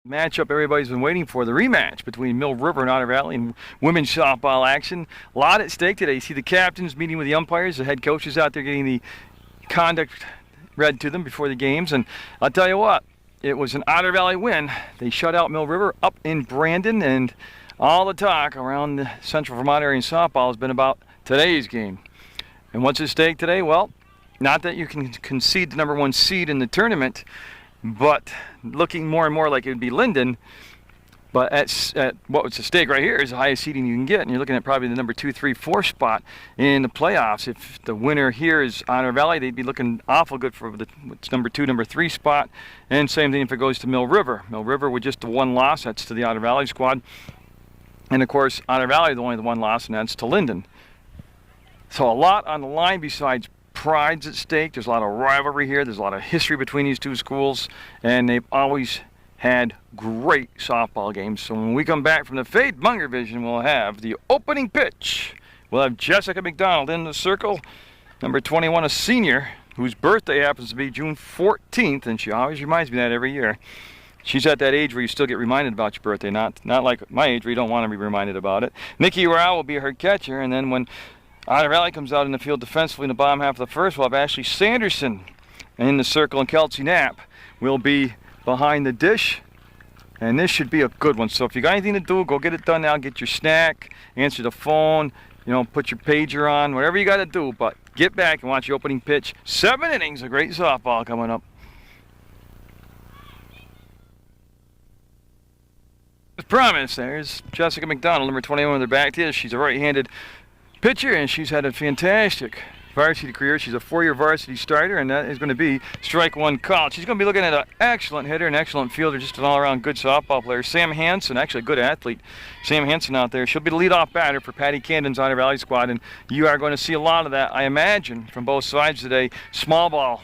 Matchup everybody's been waiting for, the rematch between Mill River and Otter Valley in women's softball action. A lot at stake today. You see the captains meeting with the umpires, the head coaches out there getting the conduct read to them before the games. And I'll tell you what, it was an Otter Valley win. They shut out Mill River up in Brandon, and all the talk around the Central Vermont area in softball has been about today's game. And what's at stake today? Well, not that you can concede the #1 seed in the tournament, but looking more and more like it would be Linden. But at what's at stake right here is the highest seeding you can get, and you're looking at probably the #2, 3, 4 spot in the playoffs. If the winner here is Otter Valley, they'd be looking awful good for the #2, #3 spot. And same thing if it goes to Mill River. Mill River with just the one loss, that's to the Otter Valley squad. And of course, Otter Valley only the one loss, and that's to Linden. So a lot on the line besides pride's at stake. There's a lot of rivalry here. There's a lot of history between these two schools, and they've always had great softball games. So when we come back from the Fade Munger Vision, we'll have the opening pitch. We'll have Jessica McDonald in the circle, number 21, a senior, whose birthday happens to be June 14th, and she always reminds me of that every year. She's at that age where you still get reminded about your birthday, not like my age where you don't want to be reminded about it. Nikki Rao will be her catcher, and then when Otter Valley comes out in the field defensively in the bottom half of the first, we'll have Ashley Sanderson in the circle, and Kelsey Knapp will be behind the dish. And this should be a good one. So if you got anything to do, go get it done now. Get your snack, answer the phone, put your pager on, whatever you got to do. But get back and watch your opening pitch. 7 innings of great softball coming up. As promised, there's Jessica McDonald, number 21 on their back. She's a right-handed pitcher, and she's had a fantastic varsity career. She's a 4-year varsity starter, and that is going to be strike one call. She's going to be looking at an excellent hitter, an excellent fielder, just an all-around good softball player. Sam Hansen, actually a good athlete. Sam Hansen out there. She'll be the leadoff batter for Patty Camden's Otter Valley squad, and you are going to see a lot of that, I imagine, from both sides today. Small ball.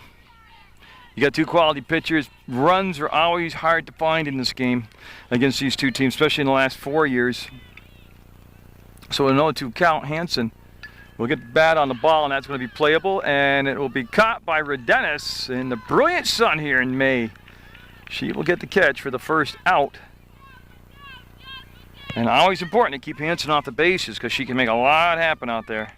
You got two quality pitchers. Runs are always hard to find in this game against these two teams, especially in the last 4 years. So a 0-2 count. Hansen will get the bat on the ball, and that's going to be playable, and it will be caught by Redenis in the brilliant sun here in May. She will get the catch for the first out. And always important to keep Hansen off the bases because she can make a lot happen out there.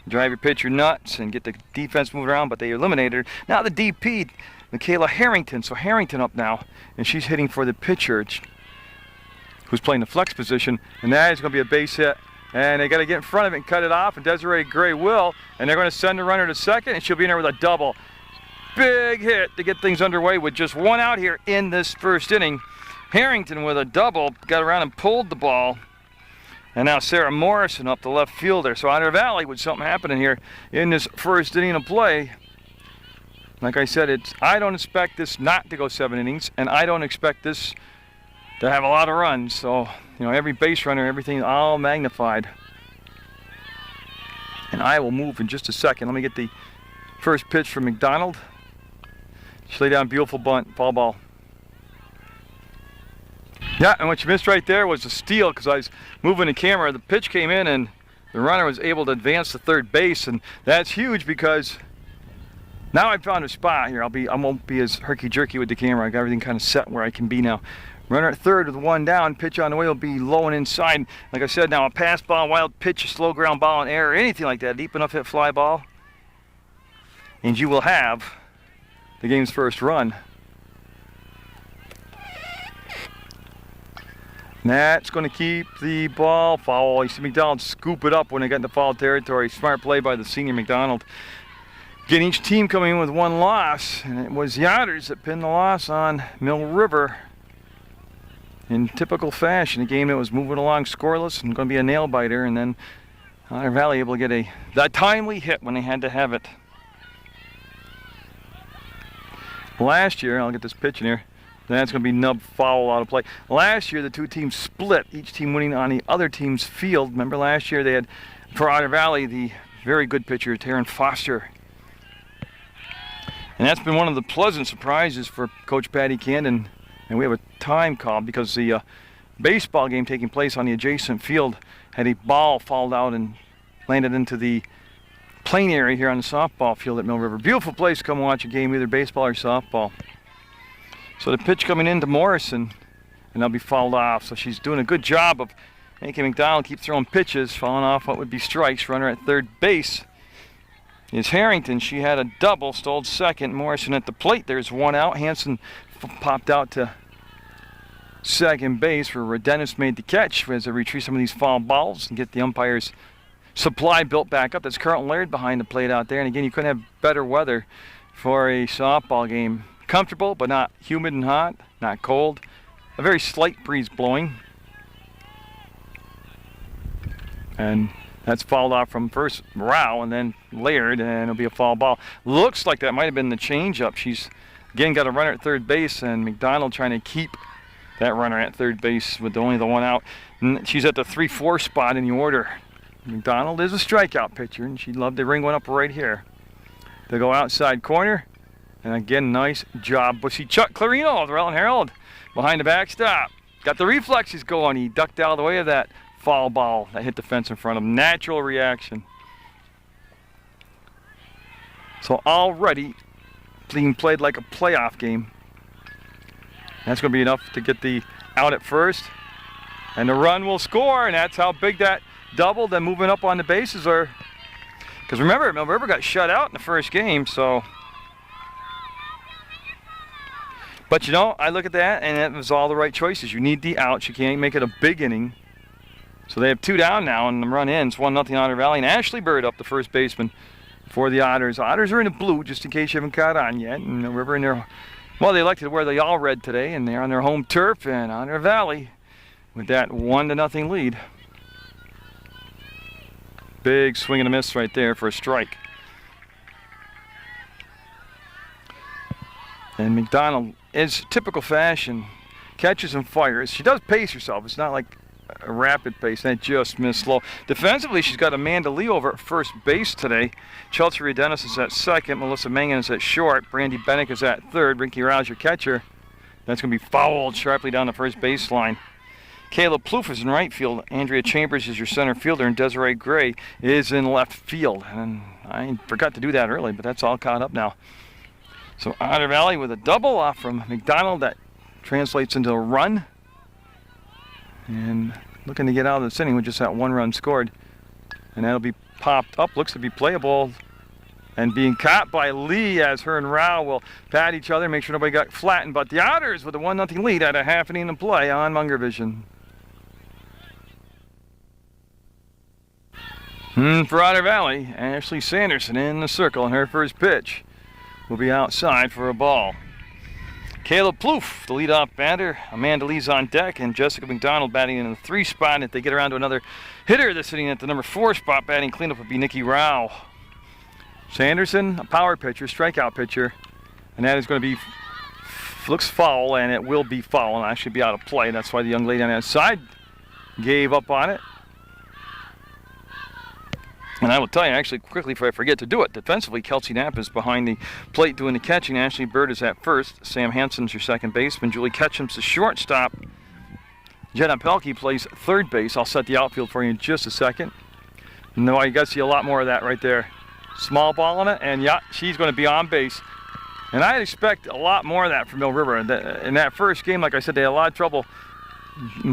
Drive your pitcher nuts and get the defense moving around, but they eliminated her. Now the DP, Michaela Harrington. So Harrington up now, and she's hitting for the pitcher, who's playing the flex position, and that is going to be a base hit. And they got to get in front of it and cut it off, and Desiree Gray will, and they're going to send the runner to second, and she'll be in there with a double. Big hit to get things underway with just one out here in this first inning. Harrington with a double, got around and pulled the ball. And now Sarah Morrison up the left fielder. So Otter Valley with something happening here in this first inning of play. Like I said, I don't expect this not to go 7 innings, and I don't expect this to have a lot of runs. So, every base runner, everything all magnified. And I will move in just a second. Let me get the first pitch from McDonald. She laid down a beautiful bunt, foul ball. Yeah, and what you missed right there was a steal because I was moving the camera. The pitch came in, and the runner was able to advance to third base, and that's huge because now I've found a spot here. I won't be as herky-jerky with the camera. I got everything kind of set where I can be now. Runner at third with one down. Pitch on the way will be low and inside. Like I said, now a pass ball, wild pitch, a slow ground ball in air, anything like that, deep enough hit fly ball, and you will have the game's first run. That's going to keep the ball foul. You see McDonald scoop it up when they got into foul territory. Smart play by the senior McDonald. Again, each team coming in with one loss, and it was the Otters that pinned the loss on Mill River in typical fashion. A game that was moving along scoreless and going to be a nail biter, and then Otter Valley able to get that timely hit when they had to have it. Last year, I'll get this pitch in here. That's going to be nub foul out of play. Last year, the two teams split, each team winning on the other team's field. Remember last year they had, for Otter Valley, the very good pitcher, Taryn Foster. And that's been one of the pleasant surprises for Coach Patty Camden. And we have a time call because the baseball game taking place on the adjacent field had a ball fall out and landed into the playing area here on the softball field at Mill River. Beautiful place to come watch a game, either baseball or softball. So the pitch coming into Morrison, and they'll be fouled off. So she's doing a good job of making McDonald keep throwing pitches, fouling off what would be strikes. Runner at third base is Harrington. She had a double, stole second. Morrison at the plate. There's one out. Hanson popped out to second base where Rodenis made the catch as they retrieve some of these foul balls and get the umpire's supply built back up. That's Carlton Laird behind the plate out there. And again, you couldn't have better weather for a softball game. Comfortable, but not humid and hot, not cold. A very slight breeze blowing. And that's fouled off from first Rao and then Laird, and it'll be a foul ball. Looks like that might have been the changeup. She's again got a runner at third base, and McDonald trying to keep that runner at third base with only the one out. And she's at the 3-4 spot in the order. McDonald is a strikeout pitcher, and she'd love to ring one up right here. They go outside corner, and again, nice job. But see Chuck Clarino of the Rutland Herald behind the backstop. Got the reflexes going. He ducked out of the way of that foul ball that hit the fence in front of him. Natural reaction. So already being played like a playoff game. That's going to be enough to get the out at first. And the run will score, and that's how big that double, then moving up on the bases are. Because remember, Mill River got shut out in the first game, so. But you know, I look at that, and it was all the right choices. You need the outs. You can't make it a big inning. So they have 2 down now, and the run ends 1-0 Otter Valley. And Ashley Bird up the first baseman for the Otters. Otters are in the blue, just in case you haven't caught on yet. And the River in their, well, they elected to wear the all red today, and they're on their home turf in Otter Valley with that 1-0 lead. Big swing and a miss right there for a strike. And McDonald, is typical fashion, catches and fires. She does pace herself. It's not like a rapid pace, and it just missed slow. Defensively, she's got Amanda Lee over at first base today. Chelsea Redenis is at second. Melissa Mangan is at short. Brandy Bennick is at third. Rinky Rouse, your catcher. That's going to be fouled sharply down the first baseline. Kayla Plouffe is in right field. Andrea Chambers is your center fielder, and Desiree Gray is in left field. And I forgot to do that early, but that's all caught up now. So Otter Valley with a double off from McDonald that translates into a run. And looking to get out of this inning with just that 1 run scored. And that'll be popped up, looks to be playable. And being caught by Lee as her and Rao will pat each other, make sure nobody got flattened. But the Otters with a 1-0 lead at a half inning to play on Munger Vision. For Otter Valley, Ashley Sanderson in the circle, and her first pitch will be outside for a ball. Kayla Plouffe, the leadoff batter. Amanda Lee's on deck, and Jessica McDonald batting in the 3 spot. And if they get around to another hitter that's sitting at the number 4 spot, batting cleanup would be Nikki Rao. Sanderson, a power pitcher, strikeout pitcher, and that is going to be, looks foul, and it will be foul, and actually be out of play. That's why the young lady on that side gave up on it. And I will tell you, actually, quickly before I forget to do it, defensively, Kelsey Knapp is behind the plate doing the catching. Ashley Bird is at first. Sam Hansen's your second baseman. Julie Ketchum's the shortstop. Jenna Pelkey plays third base. I'll set the outfield for you in just a second. No, you got to see a lot more of that right there. Small ball on it, and yeah, she's going to be on base. And I expect a lot more of that from Mill River. In that first game, like I said, they had a lot of trouble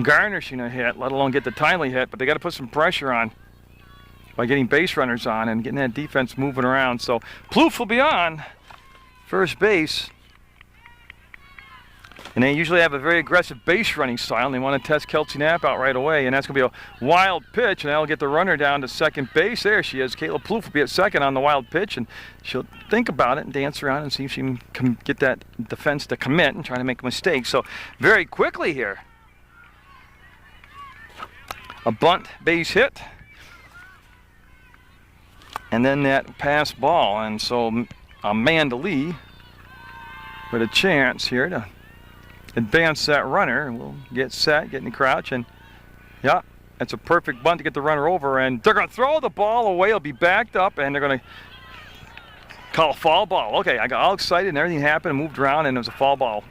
garnishing a hit, let alone get the timely hit, but they got to put some pressure on by getting base runners on and getting that defense moving around. So Plouffe will be on first base. And they usually have a very aggressive base running style, and they want to test Kelsey Knapp out right away. And that's going to be a wild pitch, and that'll get the runner down to second base. There she is. Kayla Plouffe will be at second on the wild pitch, and she'll think about it and dance around and see if she can get that defense to commit and try to make a mistake. So very quickly here, a bunt base hit. And then that pass ball, and so Amanda Lee with a chance here to advance that runner. We'll get set, get in the crouch, and yeah, that's a perfect bunt to get the runner over. And they're going to throw the ball away. It'll be backed up, and they're going to call a foul ball. Okay, I got all excited, and everything happened, and moved around, and it was a foul ball.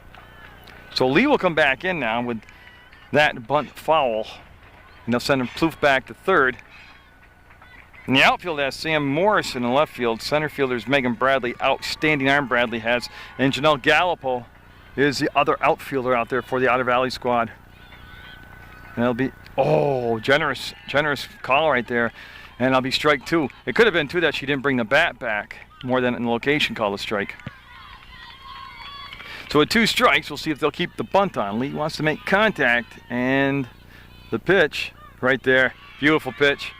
So Lee will come back in now with that bunt foul, and they'll send Plouffe back to third. In the outfield has Sam Morris in the left field. Center fielder's Megan Bradley. Outstanding arm Bradley has. And Janelle Gallipo is the other outfielder out there for the Otter Valley squad. And it'll be, oh, generous call right there. And it'll be strike 2. It could have been, too, that she didn't bring the bat back more than in the location call a strike. So with 2 strikes, we'll see if they'll keep the bunt on. Lee wants to make contact, and the pitch right there, beautiful pitch,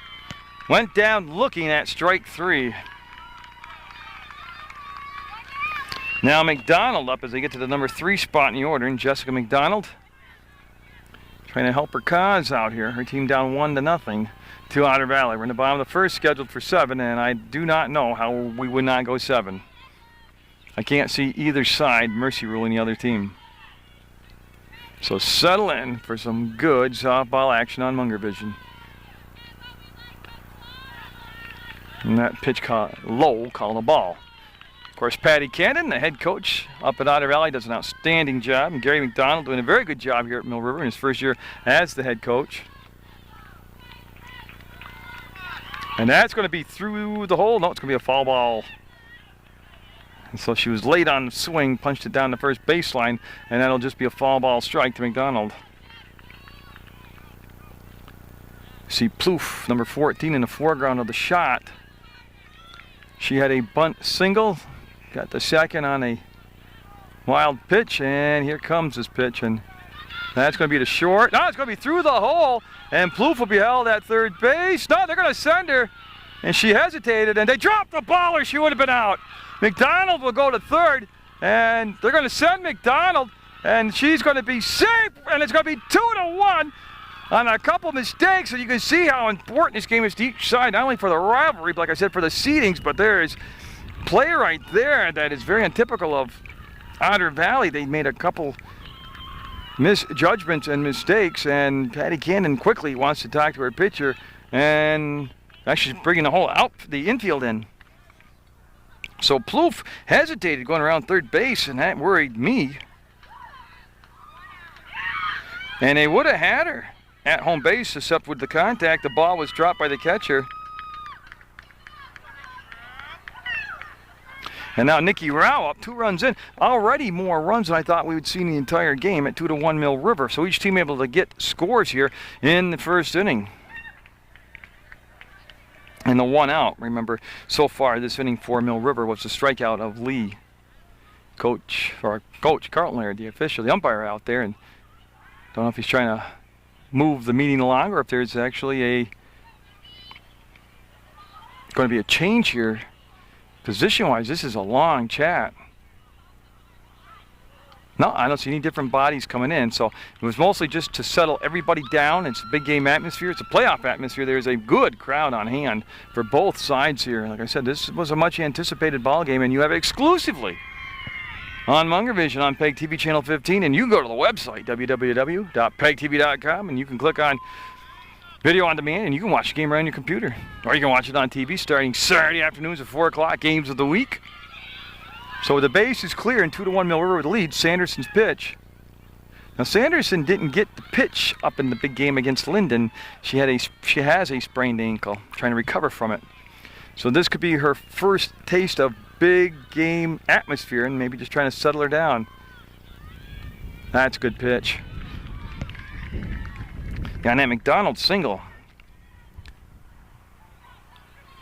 went down looking at strike 3. Now McDonald up as they get to the number 3 spot in the order, and Jessica McDonald trying to help her cause out here. Her team down 1-0 to Otter Valley. We're in the bottom of the first, scheduled for 7, and I do not know how we would not go 7. I can't see either side mercy ruling the other team. So settle in for some good softball action on Munger Vision. And that pitch low, called a ball. Of course, Patty Cannon, the head coach up at Otter Valley, does an outstanding job. And Gary McDonald doing a very good job here at Mill River in his first year as the head coach. And that's going to be through the hole. No, it's going to be a foul ball. And so she was late on the swing, punched it down the first baseline, and that'll just be a foul ball strike to McDonald. See Plouffe, number 14, in the foreground of the shot. She had a bunt single, got the second on a wild pitch, and here comes this pitch, and that's going to be the short. No, it's going to be through the hole, and Plouffe will be held at third base. No, they're going to send her, and she hesitated, and they dropped the ball or she would have been out. McDonald will go to third, and they're going to send McDonald, and she's going to be safe, and it's going to be 2-1 on a couple mistakes. And you can see how important this game is to each side, not only for the rivalry, but like I said, for the seedings, but there is play right there that is very untypical of Otter Valley. They made a couple misjudgments and mistakes, and Patty Cannon quickly wants to talk to her pitcher, and actually bringing the infield in. So Plouffe hesitated going around third base, and that worried me. And they would have had her at home base, except with the contact. The ball was dropped by the catcher. And now Nikki Rao up 2 runs in. Already more runs than I thought we would see in the entire game at 2-1 Mill River. So each team able to get scores here in the first inning. And the 1 out, remember, so far this inning for Mill River was the strikeout of Lee. Coach Carlton Laird, the official, the umpire out there, and don't know if he's trying to move the meeting along or if there's actually going to be a change here. Position-wise, this is a long chat. No, I don't see any different bodies coming in, so it was mostly just to settle everybody down. It's a big game atmosphere. It's a playoff atmosphere. There's a good crowd on hand for both sides here. Like I said, this was a much anticipated ball game, and you have it exclusively on Munger Vision on PEGTV Channel 15, and you can go to the website, www.pegtv.com, and you can click on video on demand, and you can watch the game right on your computer. Or you can watch it on TV starting Saturday afternoons at 4 o'clock, games of the week. So the base is clear and 2-1 Mill River with the lead. Sanderson's pitch. Now Sanderson didn't get the pitch up in the big game against Linden. She has a sprained ankle, trying to recover from it. So this could be her first taste of big game atmosphere, and maybe just trying to settle her down. That's a good pitch. And that McDonald single.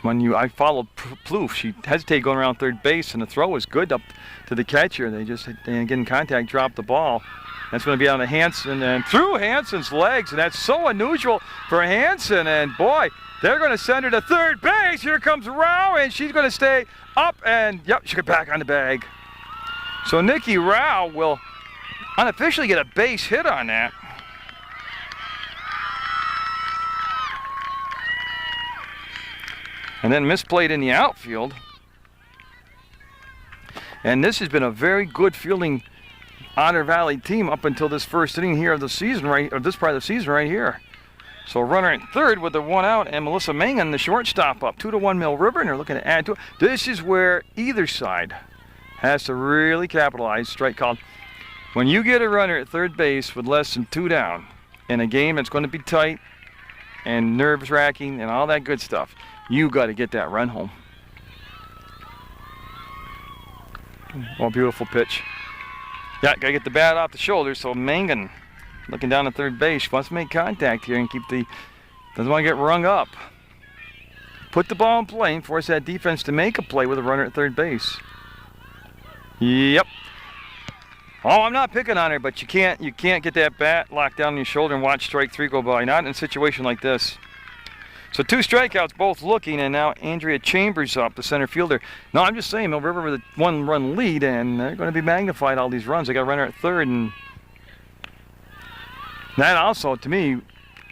I followed Plouffe. She hesitated going around third base, and the throw was good up to the catcher. They just getting contact, dropped the ball. That's going to be on to Hanson and through Hanson's legs, and that's so unusual for Hanson. And boy, they're going to send her to third base. Here comes Rao, and she's going to stay up, and yep, she got back on the bag. So Nikki Rao will unofficially get a base hit on that. And then misplayed in the outfield. And this has been a very good fielding Otter Valley team up until this first inning here of the season, this part of the season right here. So runner at third with the 1 out, and Melissa Mangan, the shortstop, up 2-1 Mill River, and they're looking to add to it. This is where either side has to really capitalize. Strike called. When you get a runner at third base with less than 2 down in a game that's going to be tight and nerves wracking and all that good stuff, you got to get that run home. Oh, beautiful pitch. Yeah, gotta get the bat off the shoulder. So Mangan looking down at third base. Wants to make contact here and keep the, doesn't want to get rung up. Put the ball in play and force that defense to make a play with a runner at third base. Yep. Oh, I'm not picking on her, but you can't get that bat locked down on your shoulder and watch strike 3 go by. Not in a situation like this. So 2 strikeouts, both looking, and now Andrea Chambers up, the center fielder. No, I'm just saying, Mill River with a 1-run lead, and they're going to be magnified, all these runs. They got a runner at third, and that also, to me,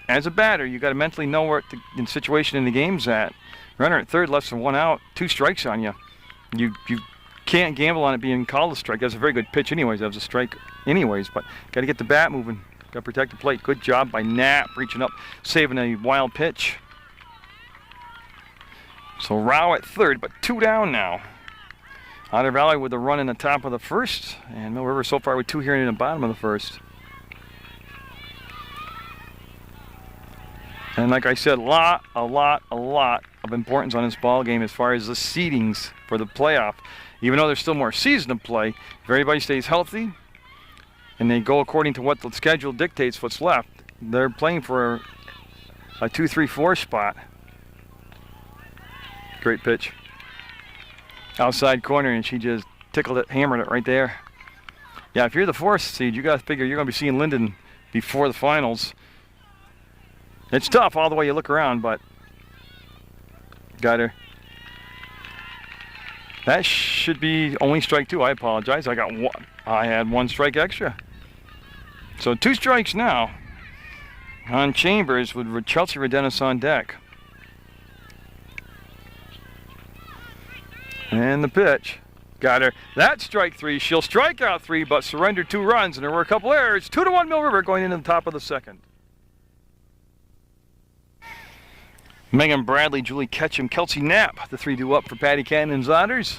as a batter, you got to mentally know where the situation in the game's at. Runner at third, less than 1 out, 2 strikes on you. You can't gamble on it being called a strike. That's a very good pitch anyways. That was a strike anyways, but got to get the bat moving. Got to protect the plate. Good job by Knapp, reaching up, saving a wild pitch. So Rao at third, but 2 down now. Otter Valley with a run in the top of the first, and Mill River so far with 2 here in the bottom of the first. And like I said, a lot of importance on this ball game as far as the seedings for the playoff. Even though there's still more season to play, if everybody stays healthy and they go according to what the schedule dictates what's left, they're playing for a 2, 3, 4 spot. Great pitch. Outside corner, and she just tickled it, hammered it right there. Yeah, if you're the 4th seed, you got to figure you're going to be seeing Linden before the finals. It's tough all the way you look around, but got her. That should be only strike 2. I apologize. I had 1 strike extra. So 2 strikes now on Chambers with Chelsea Redenis on deck. And the pitch. Got her. That's strike 3. She'll strike out 3, but surrender 2 runs, and there were a couple errors. 2-1 Mill River going into the top of the second. Megan Bradley, Julie Ketchum, Kelsey Knapp, the 3 due up for Patty Cannon's Otters.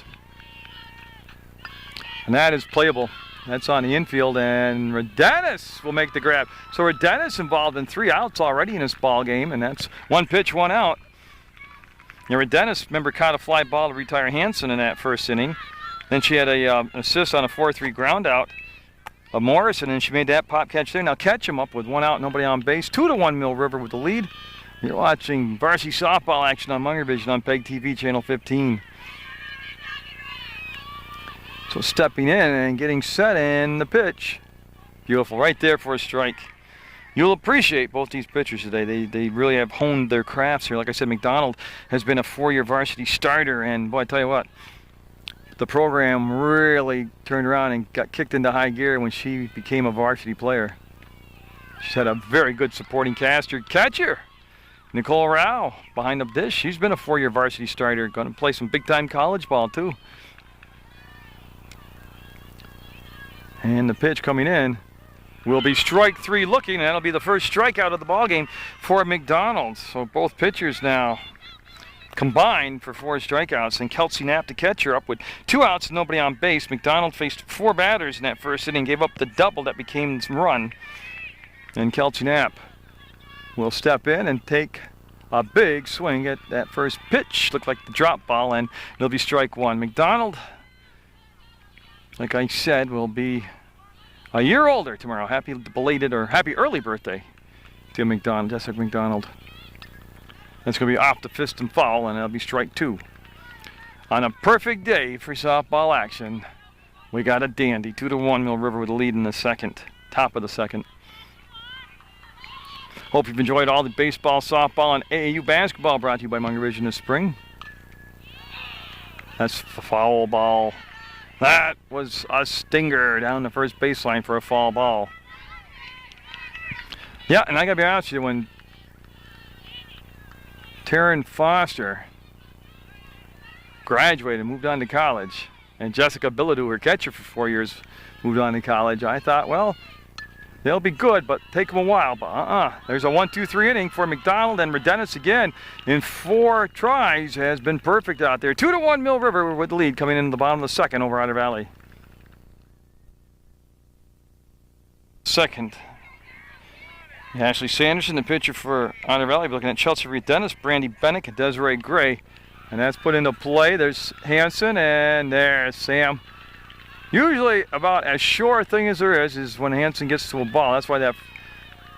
And that is playable. That's on the infield, and Redenis will make the grab. So Redenis involved in 3 outs already in this ball game, and that's 1 pitch, 1 out. Now Redenis, remember, caught a fly ball to retire Hansen in that first inning. Then she had an assist on a 4-3 ground out of Morrison, and she made that pop catch there. Now Ketchum up with 1 out, nobody on base. 2-1 Mill River with the lead. You're watching varsity softball action on Munger Vision on PEGTV channel 15. So stepping in and getting set, and the pitch. Beautiful, right there for a strike. You'll appreciate both these pitchers today. They really have honed their crafts here. Like I said, McDonald has been a 4-year varsity starter, and boy, I tell you what, the program really turned around and got kicked into high gear when she became a varsity player. She's had a very good supporting cast. Your catcher, Nicole Rao, behind the dish. She's been a 4-year varsity starter. Going to play some big-time college ball, too. And the pitch coming in will be strike 3 looking, and that'll be the first strikeout of the ball game for McDonald. So both pitchers now combined for 4 strikeouts, and Kelsey Knapp, the catcher, up with 2 outs and nobody on base. McDonald faced 4 batters in that first inning, gave up the double that became some run. And Kelsey Knapp will step in and take a big swing at that first pitch. Looked like the drop ball, and it'll be strike 1. McDonald, like I said, will be a year older tomorrow. Happy belated, or happy early birthday to McDonald, Jessica McDonald. That's going to be off the fist and foul, and it'll be strike 2. On a perfect day for softball action, we got a dandy. 2-1 Mill River with a lead in the second, top of the second. Hope you've enjoyed all the baseball, softball, and AAU basketball brought to you by Munger Vision this spring. That's a foul ball. That was a stinger down the first baseline for a foul ball. Yeah, and I gotta be honest with you, when Taryn Foster graduated, moved on to college, and Jessica Billadu, her catcher for 4 years, moved on to college, I thought, well, they'll be good, but take them a while. But there's a 1-2-3 inning for McDonald, and Redenis again in 4 tries has been perfect out there. 2-1 Mill River with the lead coming into the bottom of the second over Otter Valley. Second. Ashley Sanderson, the pitcher for Otter Valley, looking at Chelsea Redenis, Brandy Bennick, and Desiree Gray. And that's put into play. There's Hansen, and there's Sam Usually about as sure a thing as there is when Hansen gets to a ball. That's why that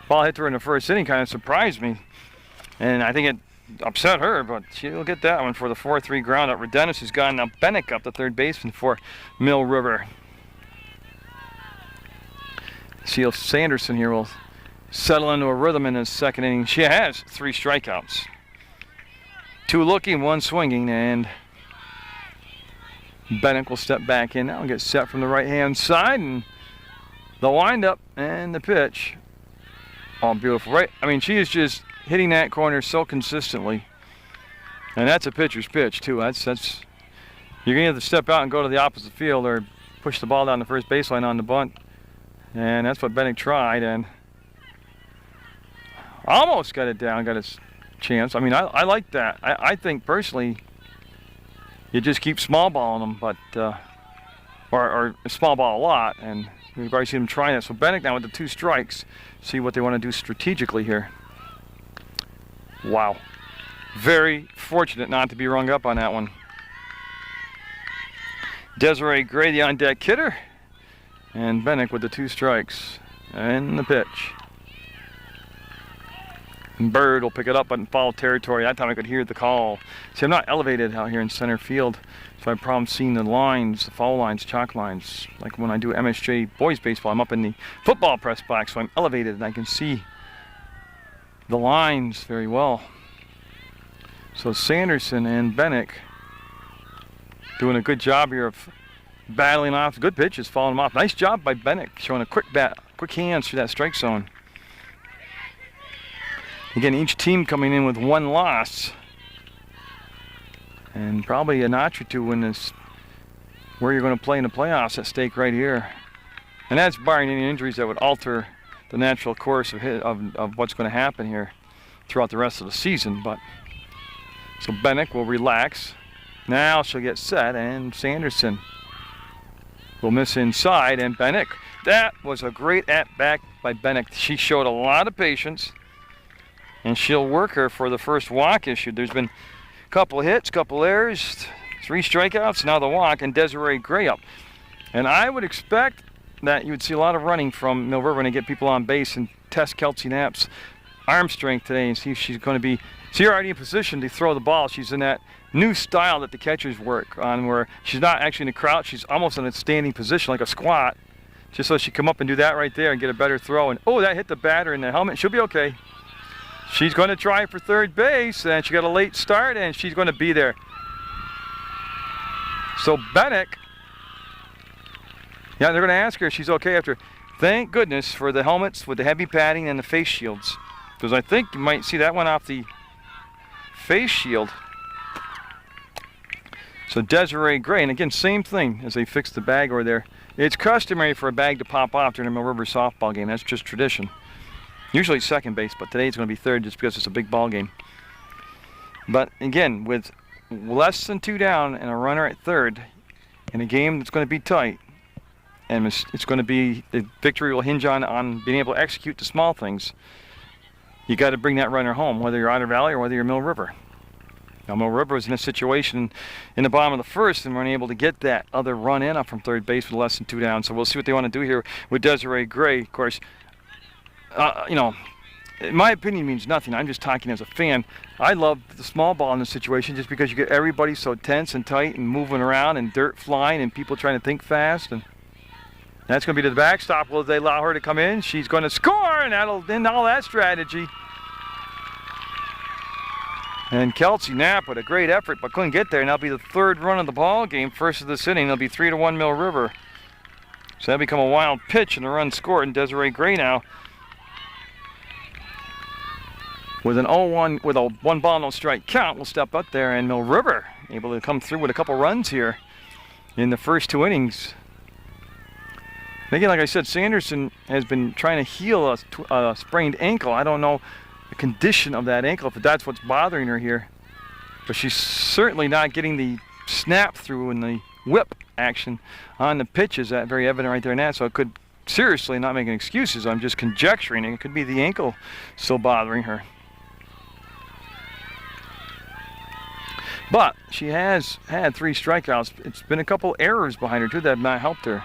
ball hit her in the first inning kind of surprised me. And I think it upset her, but she'll get that one for the 4-3 ground up. Redennis has gone. Now Bennick up the third baseman for Mill River. Seal Sanderson here will settle into a rhythm in his second inning. She has 3 strikeouts. 2 looking, 1 swinging, and Bennick will step back in now and get set from the right-hand side, and the windup and the pitch. All beautiful, right? I mean, she is just hitting that corner so consistently, and that's a pitcher's pitch too. That's you're gonna have to step out and go to the opposite field or push the ball down the first baseline on the bunt, and that's what Bennick tried and almost got it down, got his chance. I mean, I like that. I think personally, you just keep small balling them, but or small ball a lot, and we've already seen them trying that. So Bennick now with the 2 strikes, see what they want to do strategically here. Wow, very fortunate not to be rung up on that one. Desiree Gray, the on-deck hitter, and Bennick with the 2 strikes and the pitch. And Bird will pick it up in foul territory. That time I could hear the call. See, I'm not elevated out here in center field, so I have problems seeing the lines, the foul lines, chalk lines. Like when I do MSJ boys baseball, I'm up in the football press box, so I'm elevated and I can see the lines very well. So Sanderson and Bennick doing a good job here of battling off good pitches, following them off. Nice job by Bennick, showing a quick hands through that strike zone. Again, each team coming in with 1 loss, and probably a notch or 2 in this where you're going to play in the playoffs at stake right here. And that's barring any injuries that would alter the natural course of what's going to happen here throughout the rest of the season. But so Bennick will relax. Now she'll get set, and Sanderson will miss inside, and Bennick. That was a great at-bat by Bennick. She showed a lot of patience, and she'll work her for the first walk issued. There's been a couple hits, couple errors, 3 strikeouts, now the walk, and Desiree Gray up. And I would expect that you would see a lot of running from Mill River when they get people on base and test Kelsey Knapp's arm strength today and see if she's going to be, see her already in position to throw the ball. She's in that new style that the catchers work on where she's not actually in a crouch, she's almost in a standing position like a squat, just so she come up and do that right there and get a better throw. And oh, that hit the batter in the helmet. She'll be okay. She's going to try for third base, and she got a late start, and she's going to be there. So Bennick, yeah, they're going to ask her if she's okay after. Thank goodness for the helmets with the heavy padding and the face shields, because I think you might see that one off the face shield. So Desiree Gray, and again, same thing as they fix the bag over there. It's customary for a bag to pop off during a Mill River softball game. That's just tradition. Usually second base, but today it's going to be third just because it's a big ball game. But again, with less than 2 down and a runner at third in a game that's going to be tight, and it's going to be, the victory will hinge on being able to execute the small things. You got to bring that runner home, whether you're Otter Valley or whether you're Mill River. Now Mill River was in a situation in the bottom of the first and weren't able to get that other run in up from third base with less than 2 down. So we'll see what they want to do here with Desiree Gray. Of course, you know, in my opinion means nothing. I'm just talking as a fan. I love the small ball in this situation just because you get everybody so tense and tight and moving around and dirt flying and people trying to think fast. And that's going to be to the backstop. Will they allow her to come in? She's going to score, and that'll end all that strategy. And Kelsey Knapp with a great effort but couldn't get there, and that'll be the 3rd run of the ball game. First of this inning, it'll be 3-1 Mill River. So that'll become a wild pitch, and the run scored. And Desiree Gray now with an 0-1, with a 1 ball, no strike count, will step up there, and Mill River able to come through with a couple runs here in the first 2 innings. And again, like I said, Sanderson has been trying to heal a sprained ankle. I don't know the condition of that ankle, if that's what's bothering her here. But she's certainly not getting the snap through and the whip action on the pitches. That very evident right there in that. So it could, seriously, not making excuses, I'm just conjecturing. It could be the ankle still bothering her. But she has had 3 strikeouts. It's been a couple errors behind her, too, that have not helped her.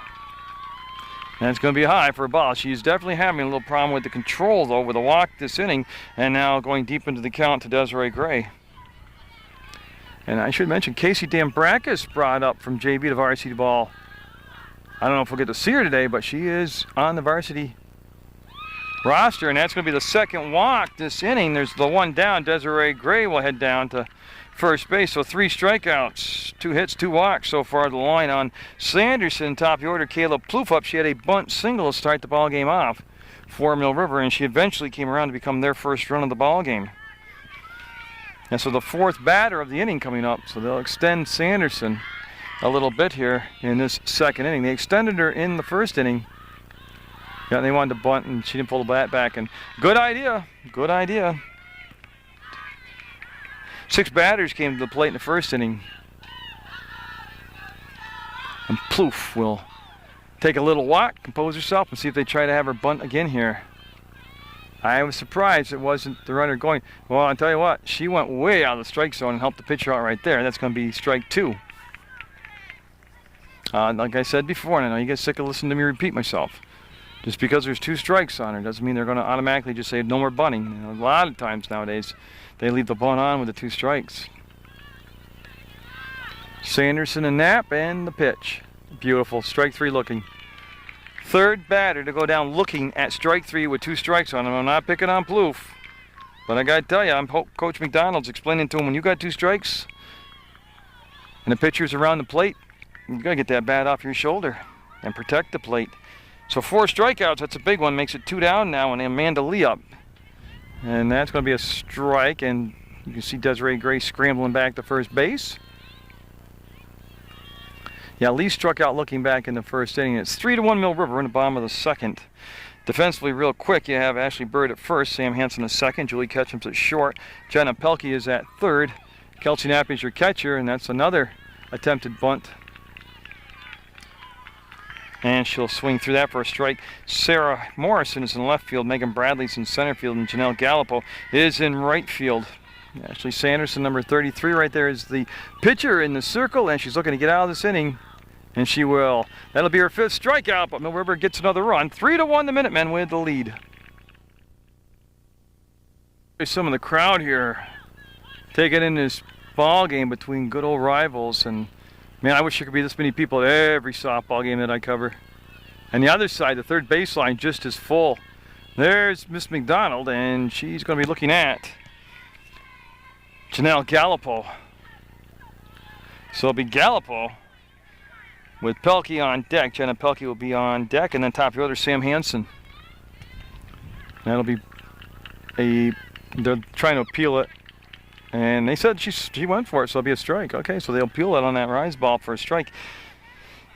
And it's going to be high for a ball. She's definitely having a little problem with the control, though, with a walk this inning, and now going deep into the count to Desiree Gray. And I should mention, Casey Dambrakis brought up from JV to varsity ball. I don't know if we'll get to see her today, but she is on the varsity roster, and that's going to be the second walk this inning. There's the one down. Desiree Gray will head down to first base. So 3 strikeouts, 2 hits, 2 walks so far. The line on Sanderson, top of the order. Caleb Plouffe up. She had a bunt single to start the ball game off for Mill River, and she eventually came around to become their first run of the ball game. And so the 4th batter of the inning coming up. So they'll extend Sanderson a little bit here in this second inning. They extended her in the first inning. Yeah, they wanted to bunt, and she didn't pull the bat back. And good idea. Good idea. 6 batters came to the plate in the first inning. And Plouffe will take a little walk, compose herself, and see if they try to have her bunt again here. I was surprised it wasn't the runner going. Well, I'll tell you what, she went way out of the strike zone and helped the pitcher out right there. That's going to be strike 2. Like I said before, and I know you get sick of listening to me repeat myself. Just because there's 2 strikes on her doesn't mean they're going to automatically just say no more bunting. You know, a lot of times nowadays, they leave the bunt on with the 2 strikes. Sanderson and Knapp, and the pitch. Beautiful, strike 3 looking. 3rd batter to go down looking at strike 3 with 2 strikes on him. I'm not picking on Plouffe, but I got to tell you, I'm Coach McDonald's explaining to him, when you got 2 strikes and the pitcher's around the plate, you got to get that bat off your shoulder and protect the plate. So 4 strikeouts, that's a big one, makes it 2 down now, and Amanda Lee up. And that's going to be a strike, and you can see Desiree Gray scrambling back to first base. Yeah, Lee struck out looking back in the first inning. It's 3-1 Mill River in the bottom of the second. Defensively, real quick, you have Ashley Bird at first, Sam Hansen at second, Julie Ketchum's at short, Jenna Pelkey is at third, Kelsey Knapp is your catcher, and that's another attempted bunt. And she'll swing through that for a strike. Sarah Morrison is in left field, Megan Bradley's in center field, and Janelle Gallipo is in right field. Ashley Sanderson, number 33, right there is the pitcher in the circle, and she's looking to get out of this inning. And she will. That'll be her 5th strikeout, but Mill River gets another run. 3-1 the Minutemen with the lead. There's some of the crowd here taking in this ball game between good old rivals. And man, I wish there could be this many people at every softball game that I cover. And the other side, the third baseline, just as full. There's Miss McDonald, and she's going to be looking at Janelle Gallipo. So it'll be Gallipo with Pelkey on deck. Jenna Pelkey will be on deck, and then top of the order, Sam Hansen. That'll be they're trying to appeal it, and they said she went for it, so it'll be a strike. Okay, so they'll appeal it on that rise ball for a strike.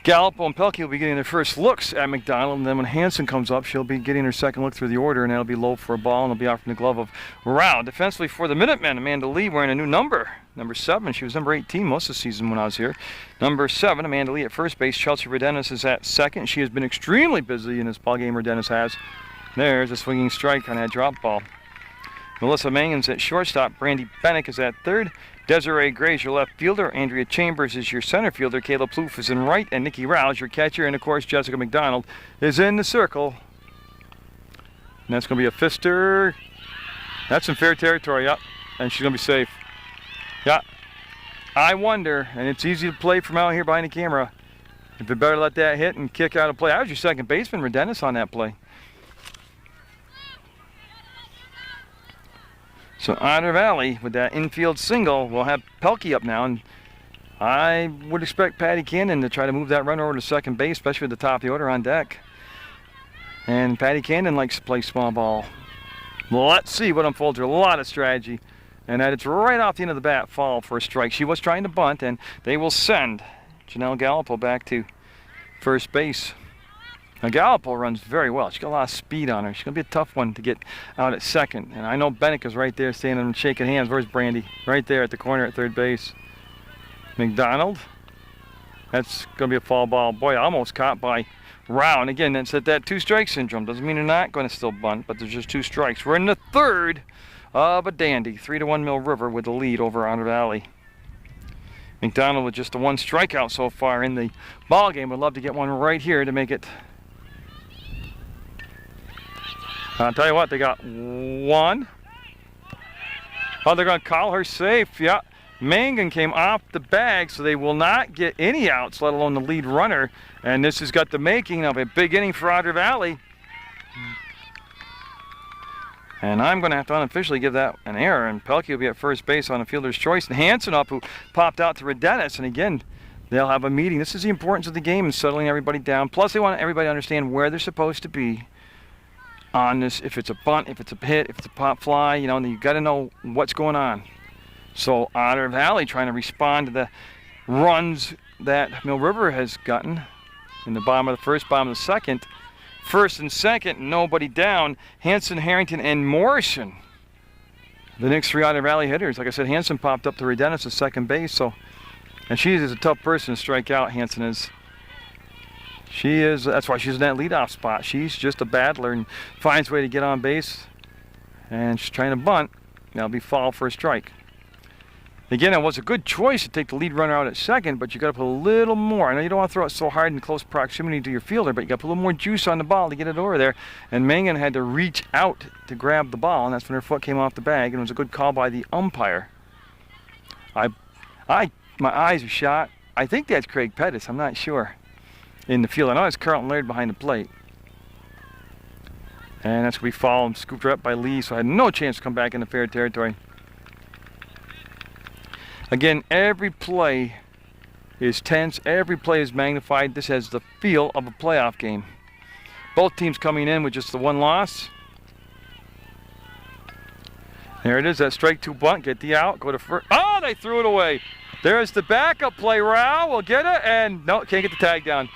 Gallipo and Pelkey will be getting their first looks at McDonald, and then when Hansen comes up, she'll be getting her second look through the order, and that'll be low for a ball, and it'll be out from the glove of Rao. Defensively for the Minutemen, Amanda Lee wearing a new number 7. She was number 18 most of the season when I was here. Number 7, Amanda Lee at first base. Chelsea Redenis is at second. She has been extremely busy in this ball game. Redenis has. There's a swinging strike on that drop ball. Melissa Mangan's at shortstop. Brandy Bennick is at third. Desiree Gray is your left fielder. Andrea Chambers is your center fielder. Caleb Plouffe is in right. And Nikki Rao is your catcher. And, of course, Jessica McDonald is in the circle. And that's going to be a fister. That's in fair territory, yep. And she's going to be safe. Yeah. I wonder, and it's easy to play from out here behind the camera, if they better let that hit and kick out of play. I was your second baseman, Redenis, on that play. So Otter Valley, with that infield single, will have Pelkey up now, and I would expect Patty Cannon to try to move that runner over to second base, especially with the top of the order on deck. And Patty Cannon likes to play small ball. Let's see what unfolds. There's a lot of strategy, and that it's right off the end of the bat fall for a strike. She was trying to bunt, and they will send Janelle Gallipo back to first base. Now Gallipo runs very well. She's got a lot of speed on her. She's going to be a tough one to get out at second. And I know Bennick is right there standing and shaking hands. Where's Brandy? Right there at the corner at third base. McDonald. That's going to be a foul ball. Boy, almost caught by Rao. And again, that's at that 2-strike syndrome. Doesn't mean they're not going to still bunt, but there's just 2 strikes. We're in the third of a dandy. 3-1 Mill River with the lead over Otter Valley. McDonald with just the one strikeout so far in the ball game. Would love to get one right here to make it. I'll tell you what, they got one. Oh, they're going to call her safe. Yeah, Munger came off the bag, so they will not get any outs, let alone the lead runner. And this has got the making of a big inning for Otter Valley. And I'm going to have to unofficially give that an error, and Pelkey will be at first base on a fielder's choice. And Hansen up, who popped out to Redennis, and again, they'll have a meeting. This is the importance of the game and settling everybody down. Plus, they want everybody to understand where they're supposed to be on this. If it's a bunt, if it's a hit, if it's a pop fly, you know, and you got to know what's going on. So Otter Valley trying to respond to the runs that Mill River has gotten in the bottom of the first, bottom of the second. First and second, nobody down. Hansen, Harrington, and Morrison, the next three Otter Valley hitters. Like I said, Hansen popped up to Redennis at second base. So, and she is a tough person to strike out. Hansen is. She is. That's why she's in that leadoff spot. She's just a battler and finds a way to get on base. And she's trying to bunt. That'll be foul for a strike. Again, it was a good choice to take the lead runner out at second, but you got to put a little more. I know you don't want to throw it so hard in close proximity to your fielder, but you got to put a little more juice on the ball to get it over there. And Mangan had to reach out to grab the ball, and that's when her foot came off the bag. And it was a good call by the umpire. My eyes are shot. I think that's Craig Pettis. I'm not sure. In the field, I know it's Carlton Laird behind the plate. And that's going to be foul and scooped up by Lee, so I had no chance to come back into fair territory. Again, every play is tense, every play is magnified. This has the feel of a playoff game. Both teams coming in with just the one loss. There it is, that strike two bunt, get the out, go to first. Oh, they threw it away. There's the backup play. Rao will get it, and no, can't get the tag down.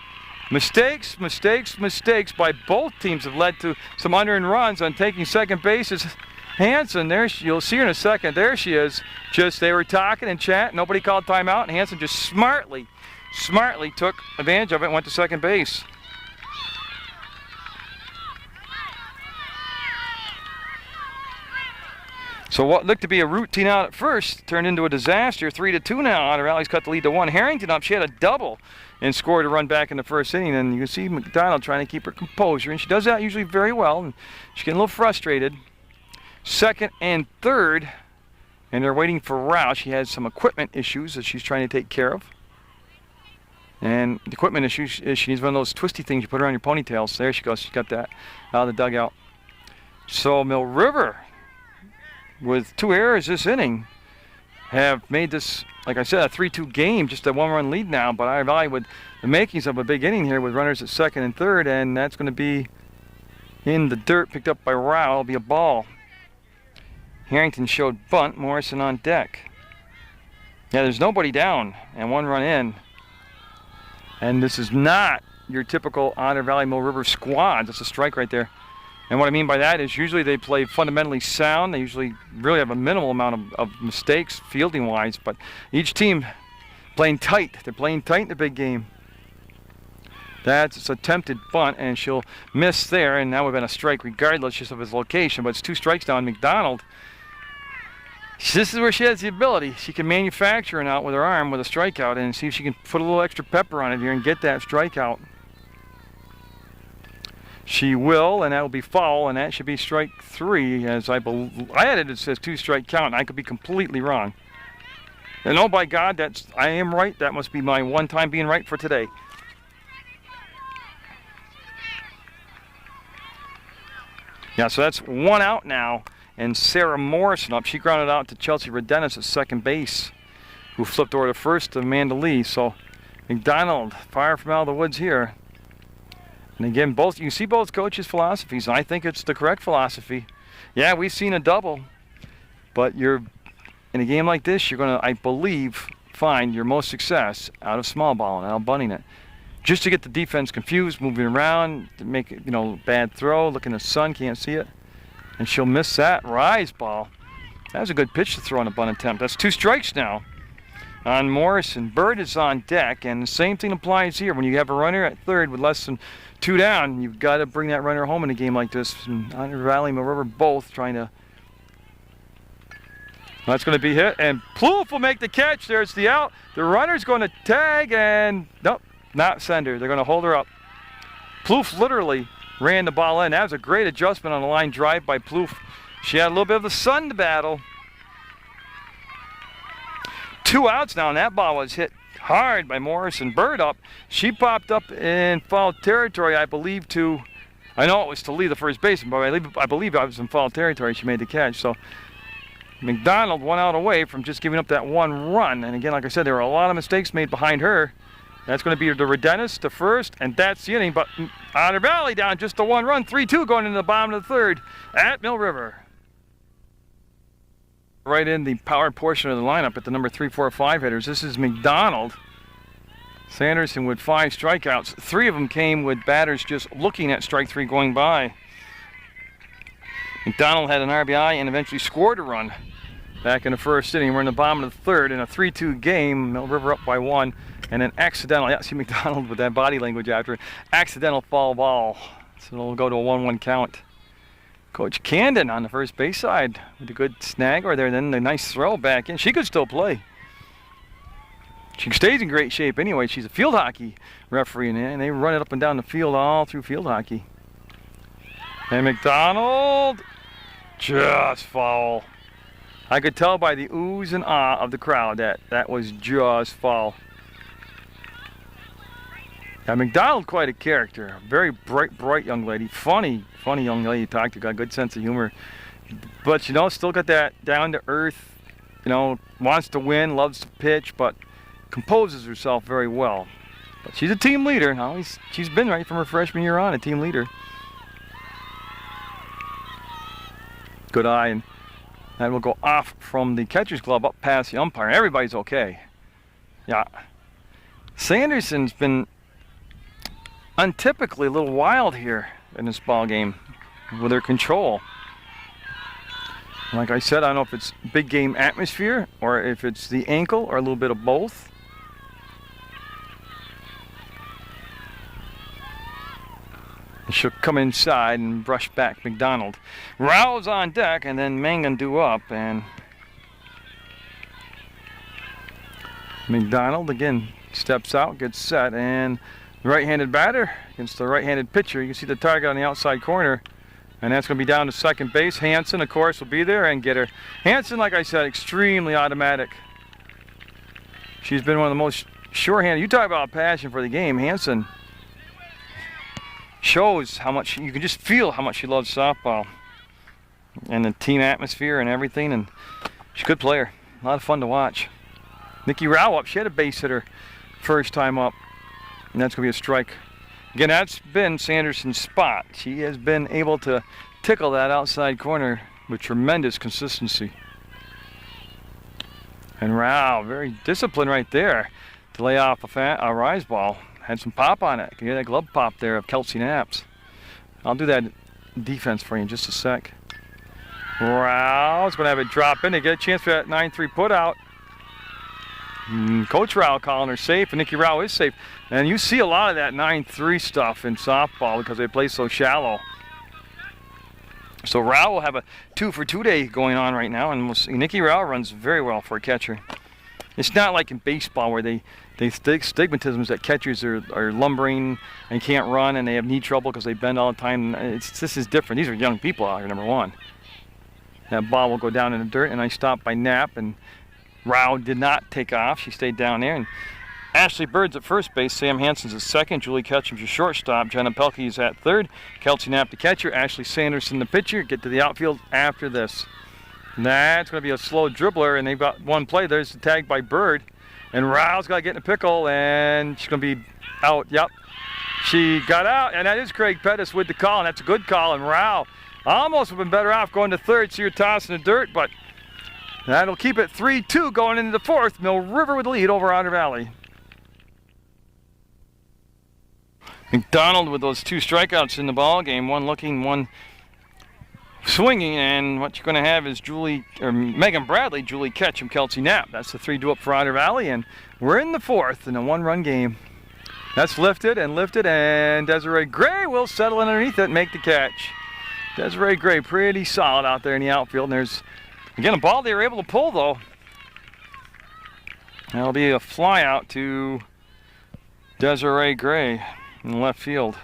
Mistakes, mistakes, mistakes by both teams have led to some unearned runs on taking second base. Hansen, there you'll see her in a second. There she is. Just they were talking and chatting. Nobody called timeout, and Hansen just smartly took advantage of it and went to second base. So what looked to be a routine out at first turned into a disaster. 3-2 now. Otter Valley's cut the lead to 1. Harrington up. She had a double and scored a run back in the first inning. And you can see McDonald trying to keep her composure, and she does that usually very well. And she's getting a little frustrated. Second and third, and they're waiting for Rao. She has some equipment issues that she's trying to take care of. And the equipment issues is she needs one of those twisty things you put around your ponytails. There she goes. She got that out of the dugout. So Mill River, with 2 errors this inning, have made this, like I said, a 3-2 game, just a 1-run lead now. But I value with the makings of a big inning here with runners at second and third, and that's going to be in the dirt, picked up by Rao. It'll be a ball. Harrington showed bunt, Morrison on deck. Yeah, there's nobody down and 1 run in. And this is not your typical Otter Valley Mill River squad. That's a strike right there. And what I mean by that is usually they play fundamentally sound. They usually really have a minimal amount of mistakes fielding-wise, but each team playing tight. They're playing tight in the big game. That's an attempted bunt, and she'll miss there, and that would have been a strike regardless just of his location, but it's 2 strikes down. McDonald, this is where she has the ability. She can manufacture an out with her arm with a strikeout and see if she can put a little extra pepper on it here and get that strikeout. She will, and that will be foul, and that should be strike 3, as I had it says 2-strike count, and I could be completely wrong. And oh, by God, I am right. That must be my one time being right for today. Yeah, so that's 1 out now, and Sarah Morrison up. She grounded out to Chelsea Redennis at second base, who flipped over to first to Amanda Lee. So McDonald, fire from out of the woods here. And again, you can see both coaches' philosophies, and I think it's the correct philosophy. Yeah, we've seen a double, but in a game like this, you're going to, I believe, find your most success out of small ball and out of bunting it. Just to get the defense confused, moving around, to make it, bad throw, looking at the sun, can't see it. And she'll miss that rise ball. That was a good pitch to throw on a bunt attempt. That's 2 strikes now on Morrison. Bird is on deck, and the same thing applies here. When you have a runner at third with less than 2 down, you've got to bring that runner home in a game like this. And Otter Valley and Mill River both trying to That's going to be hit, and Plouffe will make the catch. There's the out. The runner's going to tag, and nope, not send her. They're going to hold her up. Plouffe literally ran the ball in. That was a great adjustment on the line drive by Plouffe. She had a little bit of the sun to battle. 2 outs now, and that ball was hit hard by Morrison. Bird up. She popped up in foul territory, I believe, I know it was to lead the first baseman, but I believe I was in foul territory. She made the catch. So McDonald 1 out away from just giving up that 1 run. And again, like I said, there were a lot of mistakes made behind her. That's going to be the Redennis to first, and that's the inning. But Otter Valley down just the 1 run, 3-2 going into the bottom of the 3rd at Mill River. Right in the power portion of the lineup at the number 3, 4, 5 hitters. This is McDonald. Sanderson with 5 strikeouts. 3 of them came with batters just looking at strike 3 going by. McDonald had an RBI and eventually scored a run back in the 1st inning. We're in the bottom of the 3rd in a 3-2 game. Mill River up by 1. And an accidental, yeah, see McDonald with that body language after it. Accidental foul ball. So it'll go to a 1-1 count. Coach Candon on the first base side with a good snag over there. Then the nice throw back in. She could still play. She stays in great shape anyway. She's a field hockey referee, and they run it up and down the field all through field hockey. And McDonald, just foul. I could tell by the oohs and ah of the crowd that was just foul. Now McDonald, quite a character. A very bright young lady. Funny young lady to talk to. Got a good sense of humor. But, you know, still got that down to earth, you know, wants to win, loves to pitch, but composes herself very well. But she's a team leader. Now she's been right from her freshman year on, a team leader. Good eye, and that will go off from the catcher's glove up past the umpire. Everybody's okay. Yeah. Sanderson's been untypically a little wild here in this ball game with her control. Like I said, I don't know if it's big game atmosphere or if it's the ankle or a little bit of both. She'll come inside and brush back McDonald. Rao's on deck, and then Munger due up, and McDonald again steps out, gets set, and the right-handed batter against the right-handed pitcher. You can see the target on the outside corner, and that's going to be down to second base. Hansen, of course, will be there and get her. Hansen, like I said, extremely automatic. She's been one of the most sure-handed. You talk about passion for the game. Hansen shows how much, you can just feel how much she loves softball and the team atmosphere and everything, and she's a good player. A lot of fun to watch. Nikki Rao up. She had a base hitter first time up, and that's going to be a strike. Again, that's been Sanderson's spot. She has been able to tickle that outside corner with tremendous consistency. And Rao, very disciplined right there to lay off a rise ball. Had some pop on it. You can hear that glove pop there of Kelsey Knapp's. I'll do that defense for you in just a sec. Rao's going to have it drop in. They get a chance for that 9-3 put out. Coach Rao calling her safe, and Nikki Rao is safe. And you see a lot of that 9-3 stuff in softball because they play so shallow. So Rao will have a 2-for-2 day going on right now, and we'll see. Nikki Rao runs very well for a catcher. It's not like in baseball where they stigmatisms that catchers are lumbering and can't run and they have knee trouble because they bend all the time. This is different. These are young people out here, number one. That ball will go down in the dirt, and I stopped by Knapp, and Rao did not take off. She stayed down there. And Ashley Bird's at first base. Sam Hansen's at second. Julie Ketchum's your shortstop. Jenna Pelkey's at third. Kelsey Knapp the catcher. Ashley Sanderson the pitcher. Get to the outfield after this. That's going to be a slow dribbler, and they've got one play. There's the tag by Bird. And Rao's got to get in a pickle, and she's going to be out. Yep. She got out, and that is Craig Pettis with the call, and that's a good call. And Rao almost would have been better off going to third, so you're tossing the dirt, but that'll keep it 3-2 going into the fourth. Mill River with the lead over Otter Valley. McDonald with those 2 strikeouts in the ball game, one looking, one swinging, and what you're going to have is Megan Bradley, Julie Ketchum, Kelsey Knapp. That's the 3 due up for Otter Valley, and we're in the fourth in a 1-run game. That's lifted, and Desiree Gray will settle in underneath it and make the catch. Desiree Gray pretty solid out there in the outfield, and there's Again, a ball they were able to pull, though. That'll be a fly out to Desiree Gray in left field.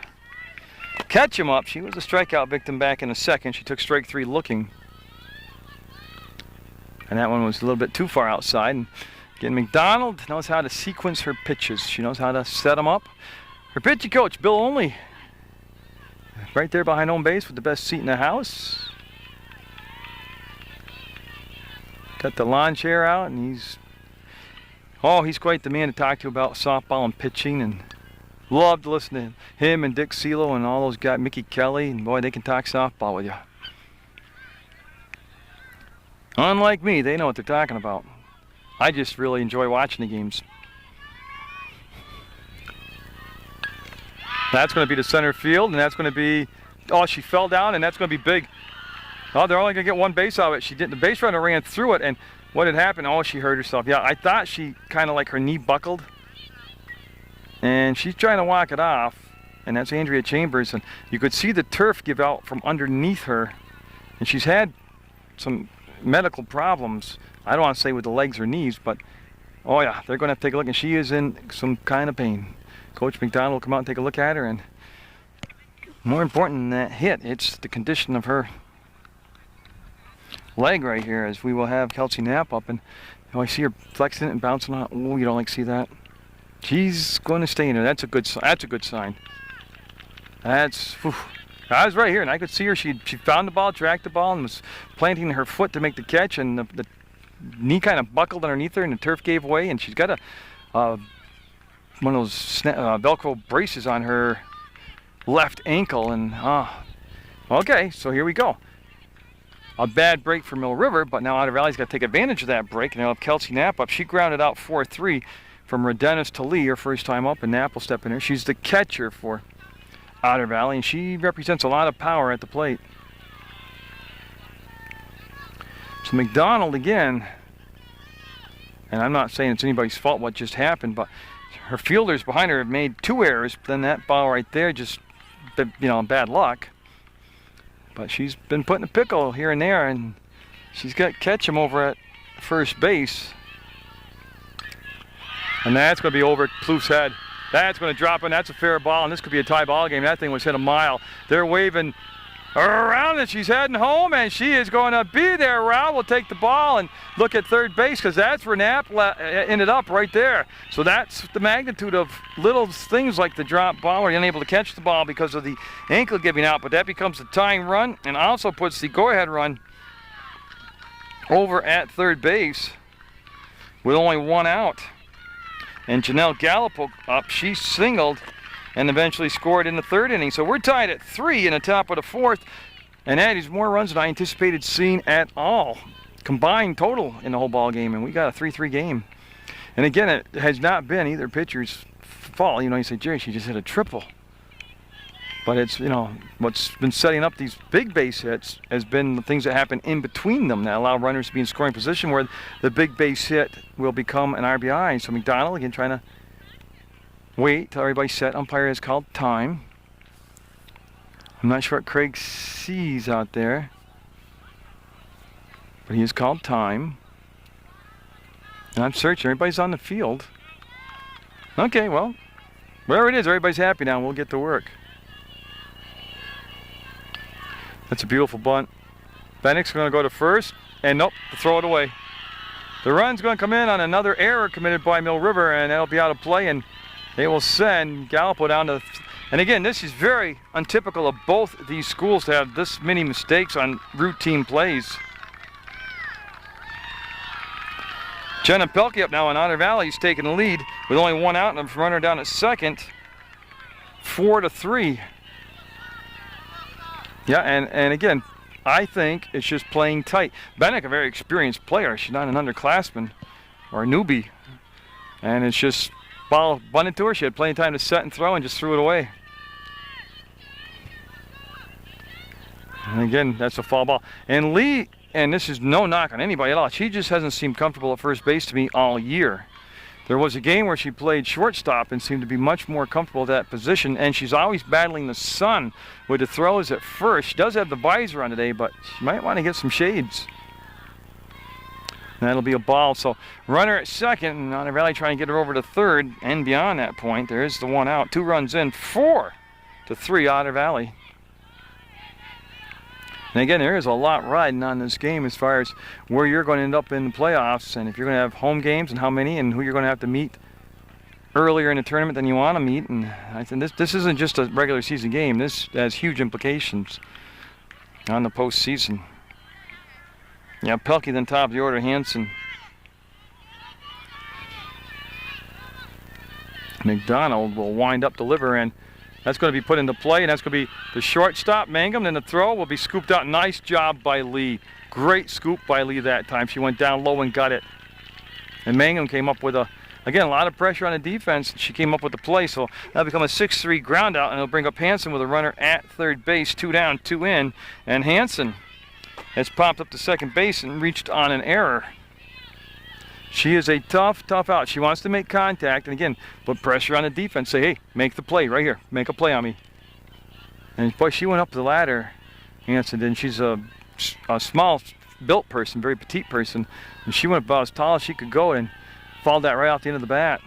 Catch him up. She was a strikeout victim back in the second. She took strike 3 looking. And that one was a little bit too far outside. And again, McDonald knows how to sequence her pitches. She knows how to set them up. Her pitching coach, Bill Only, right there behind home base with the best seat in the house. Got the lawn chair out, and he's quite the man to talk to about softball and pitching, and love to listen to him and Dick Celo and all those guys, Mickey Kelly, and boy, they can talk softball with you. Unlike me, they know what they're talking about. I just really enjoy watching the games. That's going to be the center field, and that's going to be, oh, she fell down, and that's going to be big. Oh, they're only going to get one base out of it. She didn't. The base runner ran through it, and what had happened? Oh, she hurt herself. Yeah, I thought she kind of like her knee buckled, and she's trying to walk it off, and that's Andrea Chambers, and you could see the turf give out from underneath her, and she's had some medical problems. I don't want to say with the legs or knees, but oh yeah, they're going to have to take a look, and she is in some kind of pain. Coach McDonald will come out and take a look at her, and more important than that hit, it's the condition of her leg right here, as we will have Kelsey Knapp up, and oh, I see her flexing it and bouncing out. Oh, you don't like to see that. She's going to stay in there. That's a good sign. That's, whew. I was right here, and I could see her. She found the ball, tracked the ball, and was planting her foot to make the catch, and the knee kind of buckled underneath her, and the turf gave way, and she's got one of those Velcro braces on her left ankle, and okay, so here we go. A bad break for Mill River, but now Otter Valley's got to take advantage of that break, and they'll have Kelsey Knapp up. She grounded out 4-3 from Rodenis to Lee, her first time up, and Knapp will step in here. She's the catcher for Otter Valley, and she represents a lot of power at the plate. So McDonald again, and I'm not saying it's anybody's fault what just happened, but her fielders behind her have made 2 errors. Then that ball right there just, bad luck. But she's been put in a pickle here and there, and she's got Ketchum over at first base. And that's going to be over at Plouffe's head. That's going to drop in. That's a fair ball, and this could be a tie ball game. That thing was hit a mile. They're waving around, and she's heading home, and she is going to be there. Raul will take the ball and look at third base, because that's where Knapp ended up right there. So that's the magnitude of little things like the drop ball, or unable to catch the ball because of the ankle giving out, but that becomes the tying run and also puts the go-ahead run over at third base with only 1 out. And Janelle Gallup up, she singled and eventually scored in the 3rd inning. So we're tied at 3 in the top of the 4th, and that is more runs than I anticipated seeing at all, combined total in the whole ball game, and we got a 3-3 game. And again, it has not been either pitcher's fault. You say, Jerry, she just hit a triple. But it's, what's been setting up these big base hits has been the things that happen in between them that allow runners to be in scoring position, where the big base hit will become an RBI. So McDonald, again, trying to wait till everybody's set. Umpire has called time. I'm not sure what Craig sees out there, but he has called time. And I'm searching. Everybody's on the field. Okay, well, wherever it is, everybody's happy now. We'll get to work. That's a beautiful bunt. Bennick's going to go to first, and nope, throw it away. The run's going to come in on another error committed by Mill River, and that'll be out of play, and they will send Gallupo down to. And again, this is very untypical of both these schools to have this many mistakes on routine plays. Jenna Pelkey up now on Otter Valley. He's taking the lead with only 1 out, and a runner down at second. 4-3. Yeah, and again, I think it's just playing tight. Bennick, a very experienced player. She's not an underclassman or a newbie. And it's just ball bunted to her. She had plenty of time to set and throw and just threw it away. And again, that's a foul ball. And Lee, and this is no knock on anybody at all, she just hasn't seemed comfortable at first base to me all year. There was a game where she played shortstop and seemed to be much more comfortable at that position, and she's always battling the sun with the throws at first. She does have the visor on today, but she might want to get some shades. That'll be a ball. So runner at second, and Otter Valley trying to get her over to third and beyond that point. There is the one out. 2 runs in, 4-3 Otter Valley. And again, there is a lot riding on this game as far as where you're going to end up in the playoffs, and if you're going to have home games and how many, and who you're going to have to meet earlier in the tournament than you want to meet. And I think this isn't just a regular season game. This has huge implications on the postseason. Yeah, Pelkey then top of the order, Hansen. McDonald will wind up the liver, and that's going to be put into play, and that's going to be the shortstop, Mangum, and the throw will be scooped out. Nice job by Lee. Great scoop by Lee that time. She went down low and got it. And Mangum came up with again, a lot of pressure on the defense. She came up with the play, so that'll become a 6-3 ground out, and it'll bring up Hansen with a runner at third base, 2 down, 2 in, and Hansen has popped up to second base and reached on an error. She is a tough out. She wants to make contact, and again, put pressure on the defense. Say, hey, make the play right here. Make a play on me. And boy, she went up the ladder, Hansen, and she's a small-built person, very petite person, and she went about as tall as she could go and fouled that right off the end of the bat.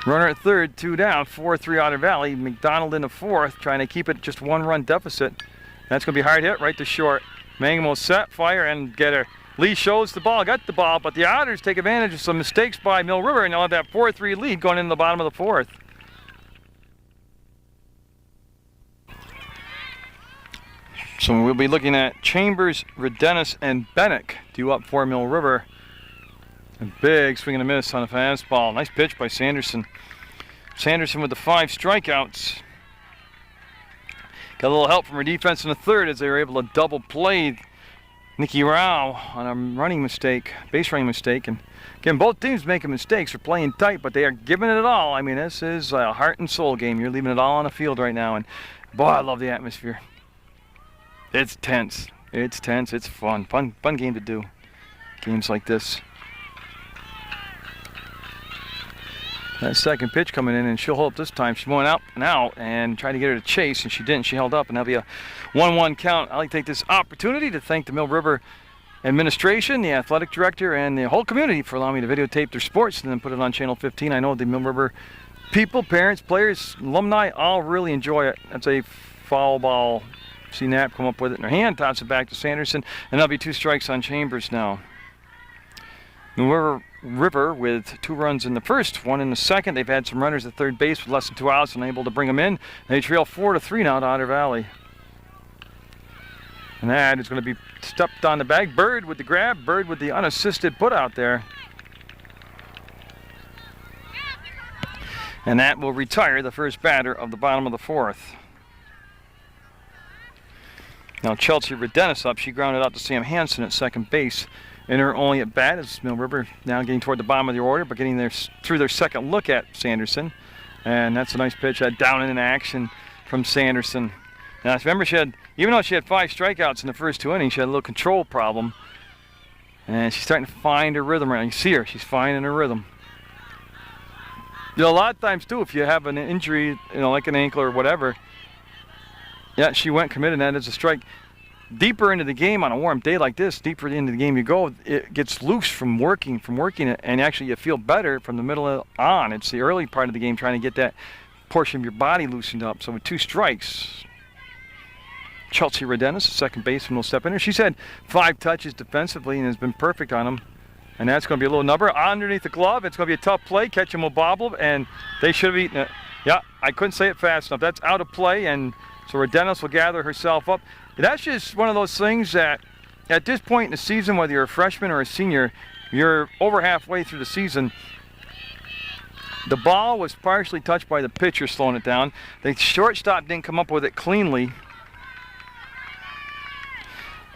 Runner at third, 2 down, 4-3 Otter Valley. McDonald in the fourth, trying to keep it just 1-run deficit. That's going to be hard hit right to short. Mangum will set, fire, and get her. Lee shows the ball, got the ball, but the Otters take advantage of some mistakes by Mill River, and they'll have that 4-3 lead going into the bottom of the fourth. So we'll be looking at Chambers, Redenis, and Bennick due up for Mill River. A big swing and a miss on a fastball. Nice pitch by Sanderson. Sanderson with the 5 strikeouts. Got a little help from her defense in the third as they were able to double play Nikki Rao on a running mistake, base running mistake. And again, both teams making mistakes. They're playing tight, but they are giving it all. I mean, this is a heart and soul game. You're leaving it all on the field right now. And boy, I love the atmosphere. It's tense. It's tense. It's fun. Fun game to do. Games like this. That second pitch coming in, and she'll hold up this time. She went out and out and tried to get her to chase, and she didn't. She held up, and that'll be a 1-1 count. I'd like to take this opportunity to thank the Mill River administration, the athletic director, and the whole community for allowing me to videotape their sports and then put it on Channel 15. I know the Mill River people, parents, players, alumni all really enjoy it. That's a foul ball. See Knapp come up with it in her hand, toss it back to Sanderson, and that'll be 2 strikes on Chambers now. Mill River with 2 runs in the first, 1 in the second. They've had some runners at third base with less than 2 outs and able to bring them in. They trail 4-3 now to Otter Valley. And that is going to be stepped on the bag. Bird with the grab, Bird with the unassisted put out there. And that will retire the first batter of the bottom of the fourth. Now Chelsea Redenis up. She grounded out to Sam Hansen at second base. In her only at bat is Mill River now getting toward the bottom of the order, but getting there through their second look at Sanderson. And that's a nice pitch, down and in action from Sanderson. Now remember, even though she had 5 strikeouts in the first 2 innings, she had a little control problem. And she's starting to find her rhythm right now. You see her, she's finding her rhythm. You know, a lot of times too, if you have an injury, like an ankle or whatever, yeah, she went committed, and that is a strike. Deeper into the game on a warm day like this, deeper into the game you go, it gets loose from working it, and actually you feel better from the middle on. It's the early part of the game trying to get that portion of your body loosened up. So with 2 strikes, Chelsea Redenis, the second baseman, will step in here. She's had 5 touches defensively and has been perfect on them. And that's going to be a little number underneath the glove. It's going to be a tough play. Catch him will bobble, and they should have eaten it. Yeah, I couldn't say it fast enough. That's out of play, and so Redenis will gather herself up. That's just one of those things that at this point in the season, whether you're a freshman or a senior, you're over halfway through the season. The ball was partially touched by the pitcher slowing it down. The shortstop didn't come up with it cleanly.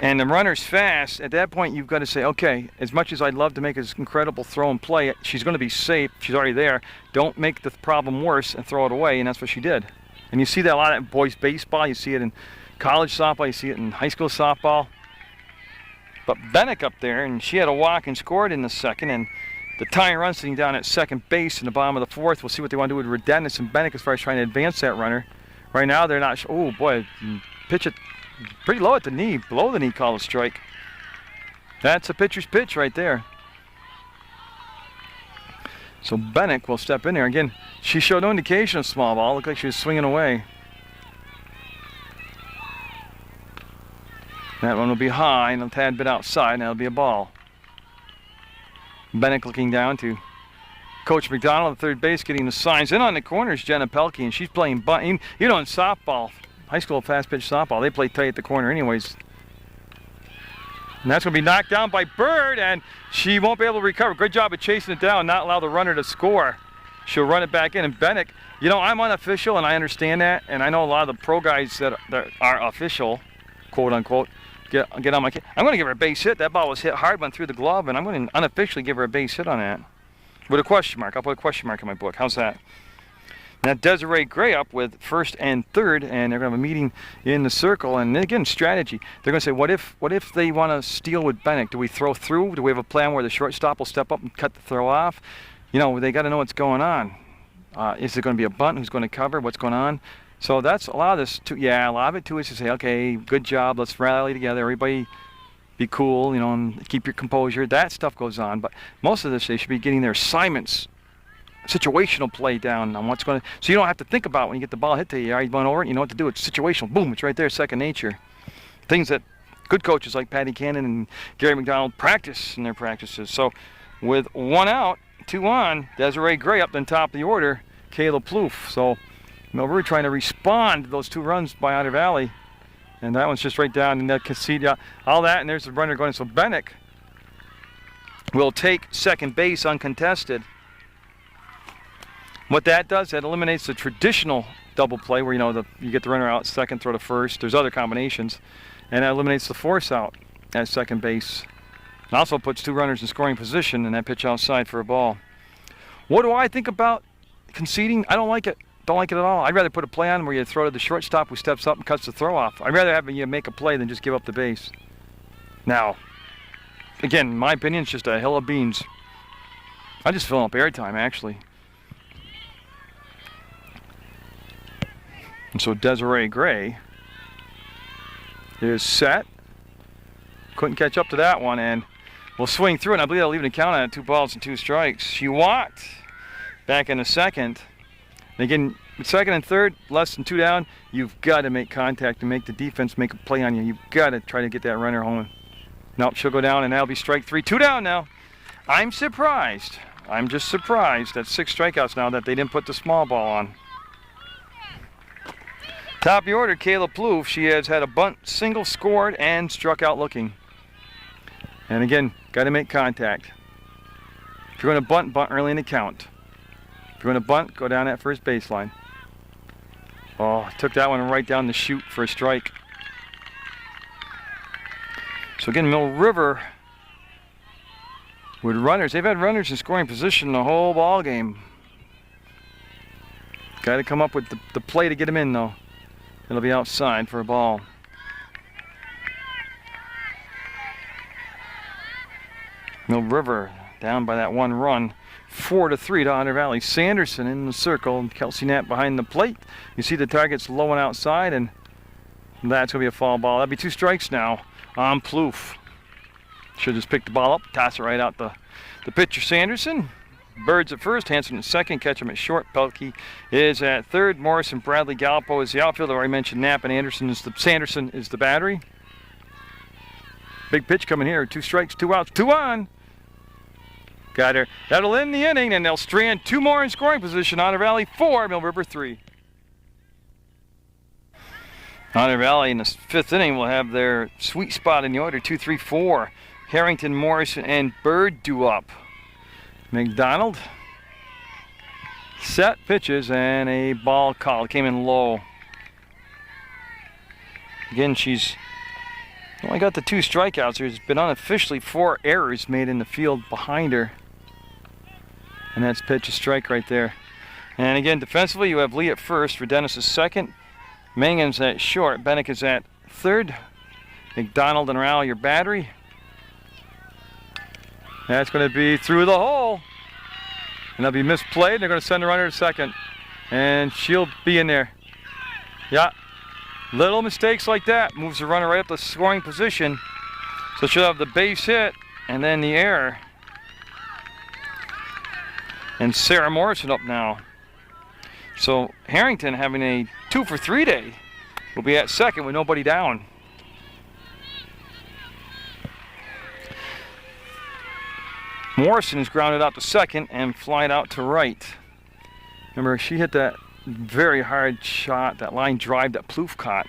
And the runner's fast. At that point, you've got to say, okay, as much as I'd love to make this incredible throw and play, she's going to be safe. She's already there. Don't make the problem worse and throw it away, and that's what she did. And you see that a lot in boys baseball. You see it in college softball. You see it in high school softball. But Bennick up there, and she had a walk and scored in the second, and the tying run sitting down at second base in the bottom of the fourth. We'll see what they want to do with Redenis and Bennick as far as trying to advance that runner. Right now, they're not. Oh boy, pitch it pretty low at the knee, below the knee, call a strike. That's a pitcher's pitch right there. So Bennick will step in there. Again, she showed no indication of small ball. Looked like she was swinging away. That one will be high and a tad bit outside, and that'll be a ball. Bennick looking down to Coach McDonald at third base, getting the signs. In on the corner is Jenna Pelkey, and she's playing bunt. You know, in softball, high school fast pitch softball, they play tight at the corner anyways. And that's going to be knocked down by Bird, and she won't be able to recover. Good job of chasing it down, not allow the runner to score. She'll run it back in, and Bennick, you know, I'm unofficial, and I understand that, and I know a lot of the pro guys that are official, quote unquote, get on my case. I'm going to give her a base hit. That ball was hit hard, went through the glove, and I'm going to unofficially give her a base hit on that. With a question mark. I'll put a question mark in my book. How's that? Now Desiree Gray up with first and third, and they're going to have a meeting in the circle. And again, strategy. They're going to say, what if they want to steal with Bennick? Do we throw through? Do we have a plan where the shortstop will step up and cut the throw off? You know, they got to know what's going on. Is it going to be a bunt? Who's going to cover? What's going on? So that's a lot of this. A lot of it too is to say, okay, good job. Let's rally together. Everybody be cool, you know, and keep your composure. That stuff goes on. But most of this, they should be getting their assignments, situational play down on what's going to. So you don't have to think about when you get the ball hit to you. Are you going over it? You know what to do. It's situational. Boom! It's right there. Second nature. Things that good coaches like Patty Cannon and Gary McDonald practice in their practices. So with 1 out, 2 on, Desiree Gray up on top of the order. Kayla Plouffe. So we're trying to respond to those 2 runs by Otter Valley. And that one's just right down in that concede, all that, and there's the runner going. So Bennick will take second base uncontested. What that does, that eliminates the traditional double play where, you know, you get the runner out second, throw to first. There's other combinations. And that eliminates the force out at second base. And also puts 2 runners in scoring position and that pitch outside for a ball. What do I think about conceding? I don't like it. Don't like it at all. I'd rather put a play on where you throw to the shortstop who steps up and cuts the throw off. I'd rather have you make a play than just give up the base. Now, again, in my opinion, it's just a hill of beans. I just fill up airtime, actually. And so Desiree Gray is set. Couldn't catch up to that one, and we'll swing through it. And I believe they'll leave an account on it. 2 balls and 2 strikes. She walked back in the second. And again, with second and third, less than 2 down, you've got to make contact and make the defense make a play on you. You've got to try to get that runner home. Nope, she'll go down, and that'll be strike 3. 2 down now. I'm surprised. I'm just surprised at 6 strikeouts now that they didn't put the small ball on. Top of the order, Kayla Plouffe. She has had a bunt, single, scored, and struck out looking. And again, got to make contact. If you're going to bunt early in the count. If you're going to bunt, go down that first baseline. Oh, took that one right down the chute for a strike. So again, Mill River with runners. They've had runners in scoring position the whole ball game. Got to come up with the play to get them in, though. It'll be outside for a ball. Mill River down by that 1 run. 4-3 to Otter Valley. Sanderson in the circle, and Kelsey Knapp behind the plate. You see the target's low and outside, and that's going to be a foul ball. That'll be 2 strikes now on Plouffe. Should just pick the ball up, toss it right out the pitcher, Sanderson. Birds at first, Hanson at second, catch him at short. Pelkey is at third. Morrison, Bradley, Galpo is the outfielder. I already mentioned Knapp and Sanderson is the battery. Big pitch coming here. 2 strikes, 2 outs, 2 on. Got her. That'll end the inning, and they'll strand 2 more in scoring position. Otter Valley 4, Mill River 3. Otter Valley in the 5th inning will have their sweet spot in the order. 2, 3, 4. Harrington, Morrison, and Bird due up. McDonald set pitches, and a ball call. Came in low. Again, she's only got the 2 strikeouts. There's been unofficially 4 errors made in the field behind her. And that's pitch, a strike right there. And again, defensively, you have Lee at first. Redenis is second. Mangan's at short. Bennick is at third. McDonald and Rowell, your battery. That's going to be through the hole. And that'll be misplayed. They're going to send the runner to second. And she'll be in there. Yeah. Little mistakes like that moves the runner right up the scoring position. So she'll have the base hit and then the error. And Sarah Morrison up now. So Harrington, having a 2 for 3 day, will be at second with nobody down. Morrison is grounded out to second and flied out to right. Remember, she hit that very hard shot, that line drive that Plouffe caught.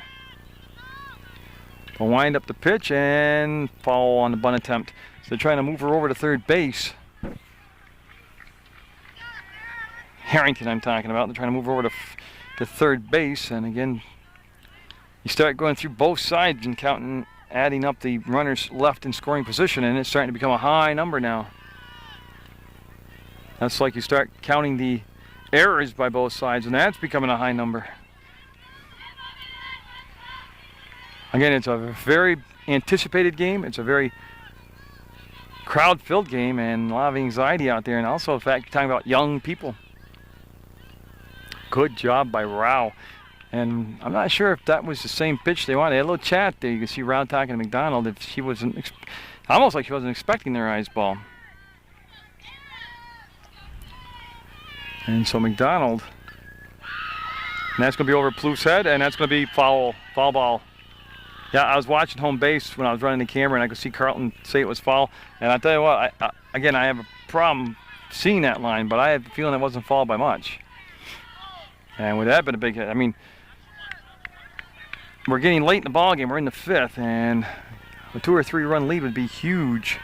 Will wind up the pitch and foul on the bunt attempt. So they're trying to move her over to third base. Harrington, I'm talking about. They're trying to move her over to third base, and again, you start going through both sides and counting, adding up the runners left in scoring position, and it's starting to become a high number now. That's like you start counting the errors by both sides, and that's becoming a high number. Again, it's a very anticipated game. It's a very crowd-filled game, and a lot of anxiety out there, and also the fact you're talking about young people. Good job by Rao. And I'm not sure if that was the same pitch they wanted. They had a little chat there. You can see Rao talking to McDonald. If she wasn't, almost like she wasn't expecting their eyes ball. And so McDonald, and that's going to be over Plouffe's head, and that's going to be foul ball. Yeah, I was watching home base when I was running the camera, and I could see Carlton say it was foul. And I tell you what, again, I have a problem seeing that line, but I have the feeling it wasn't foul by much. And with that been a big hit, I mean, we're getting late in the ball game. We're in the fifth, and a 2 or 3 run lead would be huge.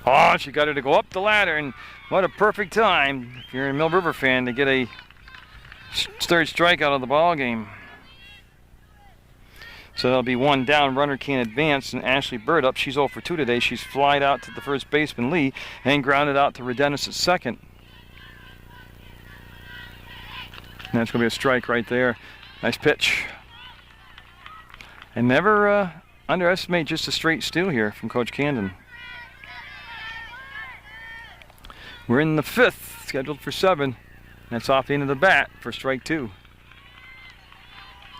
Oh, she got her to go up the ladder, and what a perfect time if you're a Mill River fan to get a third strikeout of the ball game. So there'll be one down, runner can't advance, and Ashley Bird up. She's 0 for 2 today. She's flied out to the first baseman Lee and grounded out to Redenis at second. And that's going to be a strike right there. Nice pitch. And never underestimate just a straight steal here from Coach Camden. We're in the fifth, scheduled for 7. That's off the end of the bat for strike 2.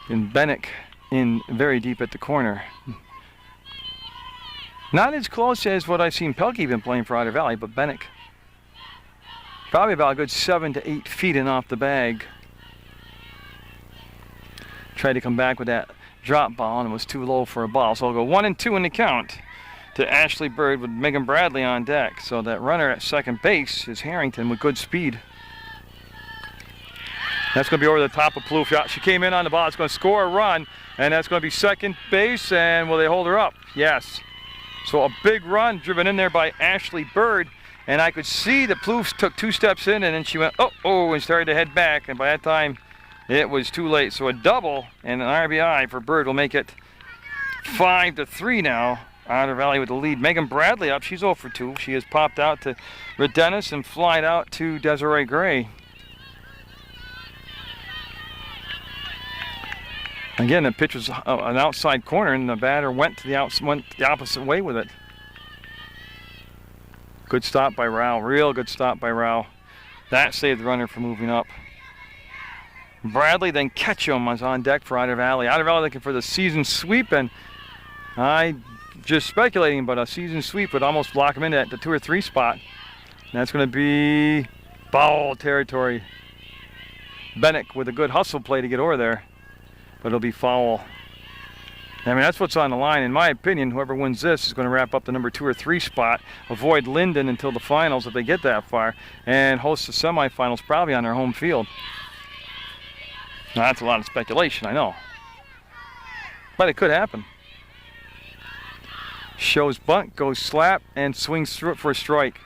And Bennick in very deep at the corner. Not as close as what I've seen Pelkey been playing for Otter Valley, but Bennick probably about a good 7 to 8 feet in off the bag. Tried to come back with that drop ball, and it was too low for a ball. So I'll go 1 and 2 in the count to Ashley Bird with Megan Bradley on deck. So that runner at second base is Harrington with good speed. That's going to be over the top of Plouffe. Yeah, she came in on the ball. It's going to score a run, and that's going to be second base. And will they hold her up? Yes. So a big run driven in there by Ashley Bird. And I could see that Plouffe took 2 steps in, and then she went, oh, and started to head back. And by that time, it was too late. So a double and an RBI for Bird will make it 5 to 3 now. Otter Valley with the lead. Megan Bradley up. She's 0 for 2. She has popped out to Redenis and flied out to Desiree Gray. Again, the pitch was an outside corner, and the batter went the opposite way with it. Good stop by Rao. Real good stop by Rao. That saved the runner from moving up. Bradley, then Ketchum was on deck for Otter Valley. Otter Valley looking for the season sweep, and I just speculating, but a season sweep would almost lock him into the 2 or 3 spot. And that's going to be foul territory. Bennick with a good hustle play to get over there, but it'll be foul. I mean, that's what's on the line. In my opinion, whoever wins this is going to wrap up the number 2 or 3 spot, avoid Linden until the finals if they get that far, and host the semifinals probably on their home field. Now, that's a lot of speculation, I know, but it could happen. Shows bunt, goes slap, and swings through it for a strike.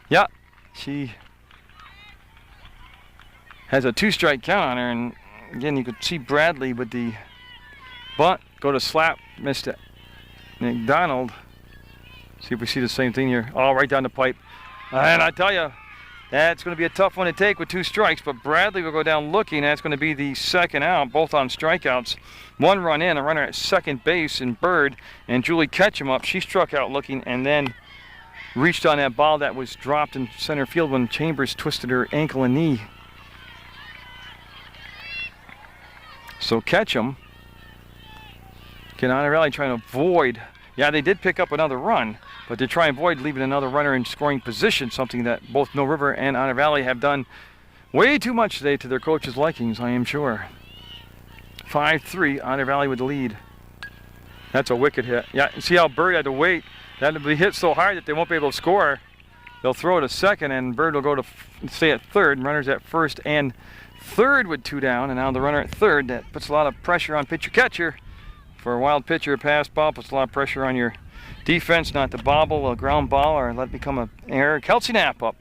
Yeah, she has a 2-strike count on her, and again, you could see Bradley with the bunt, go to slap, missed it. McDonald, see if we see the same thing here. Oh, right down the pipe. And I tell you, that's going to be a tough one to take with 2 strikes, but Bradley will go down looking. That's going to be the second out, both on strikeouts. 1 run in, a runner at second base, and Bird and Julie Ketchum up. She struck out looking and then reached on that ball that was dropped in center field when Chambers twisted her ankle and knee. So Ketchum Again, Otter Valley trying to avoid. Yeah, they did pick up another run, but they're trying to avoid leaving another runner in scoring position, something that both Mill River and Otter Valley have done way too much today to their coach's likings, I am sure. 5-3, Otter Valley with the lead. That's a wicked hit. Yeah, see how Bird had to wait. That would be hit so hard that they won't be able to score. They'll throw it a second, and Bird will go to stay at third. And runners at first and third with 2 down, and now the runner at third. That puts a lot of pressure on pitcher-catcher. For a wild pitcher, a pass ball puts a lot of pressure on your defense not to bobble a ground ball or let it become an error. Kelsey Knapp up.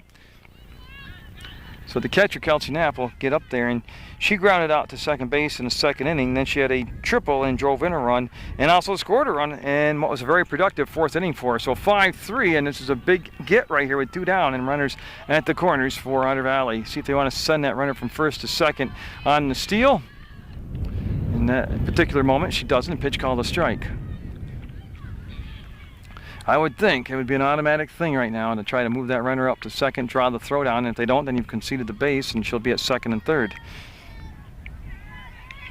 So the catcher, Kelsey Knapp, will get up there, and she grounded out to second base in the second inning. Then she had a triple and drove in a run, and also scored a run in what was a very productive fourth inning for her. So 5-3, and this is a big get right here with 2 down and runners at the corners for Otter Valley. See if they want to send that runner from first to second on the steal. In that particular moment, she doesn't. Pitch called a strike. I would think it would be an automatic thing right now to try to move that runner up to second, draw the throw down, and if they don't, then you've conceded the base, and she'll be at second and third.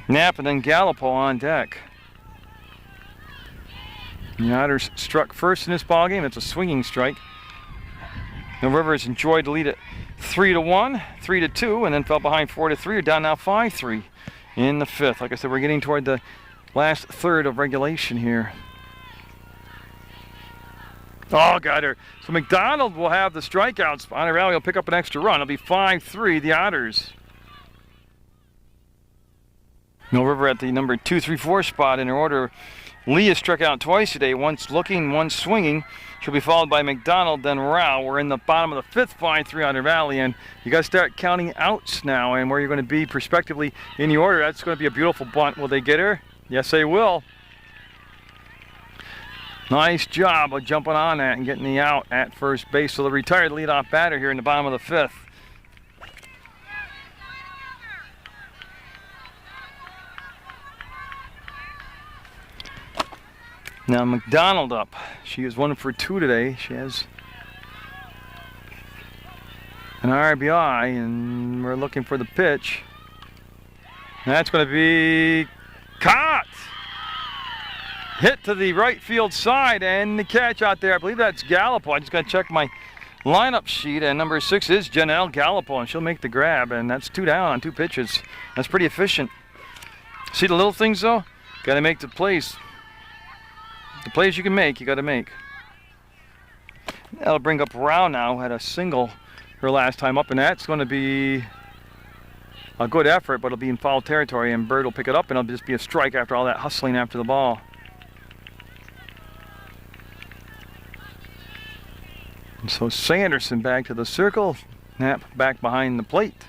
Knapp and then Gallipo on deck. The Otters struck first in this ballgame. It's a swinging strike. The Rivers enjoyed the lead at 3-1, 3-2, and then fell behind 4-3. Are down now 5-3 in the fifth. Like I said, we're getting toward the last third of regulation here. Oh, got her. So McDonald will have the strikeouts. Otter Valley will pick up an extra run. It'll be 5-3, the Otters. Mill River at the number 2, 3, 4 spot in her order. Lee has struck out twice today, once looking, once swinging. She'll be followed by McDonald, then Rao. We're in the bottom of the fifth, 5-3 Otter Valley, and you got to start counting outs now and where you're going to be prospectively in the order. That's going to be a beautiful bunt. Will they get her? Yes, they will. Nice job of jumping on that and getting the out at first base. So the retired leadoff batter here in the bottom of the fifth. Now McDonald up. She is 1 for 2 today. She has an RBI, and we're looking for the pitch. And that's going to be caught. Hit to the right field side, and the catch out there. I believe that's Gallipo. I just got to check my lineup sheet, and number 6 is Janelle Gallipo, and she'll make the grab, and that's 2 down on 2 pitches. That's pretty efficient. See the little things, though? Got to make the plays. The plays you can make, you got to make. That'll bring up Rao now, had a single her last time up, and that's going to be a good effort, but it'll be in foul territory, and Bird will pick it up, and it'll just be a strike after all that hustling after the ball. And so Sanderson back to the circle, Knapp back behind the plate,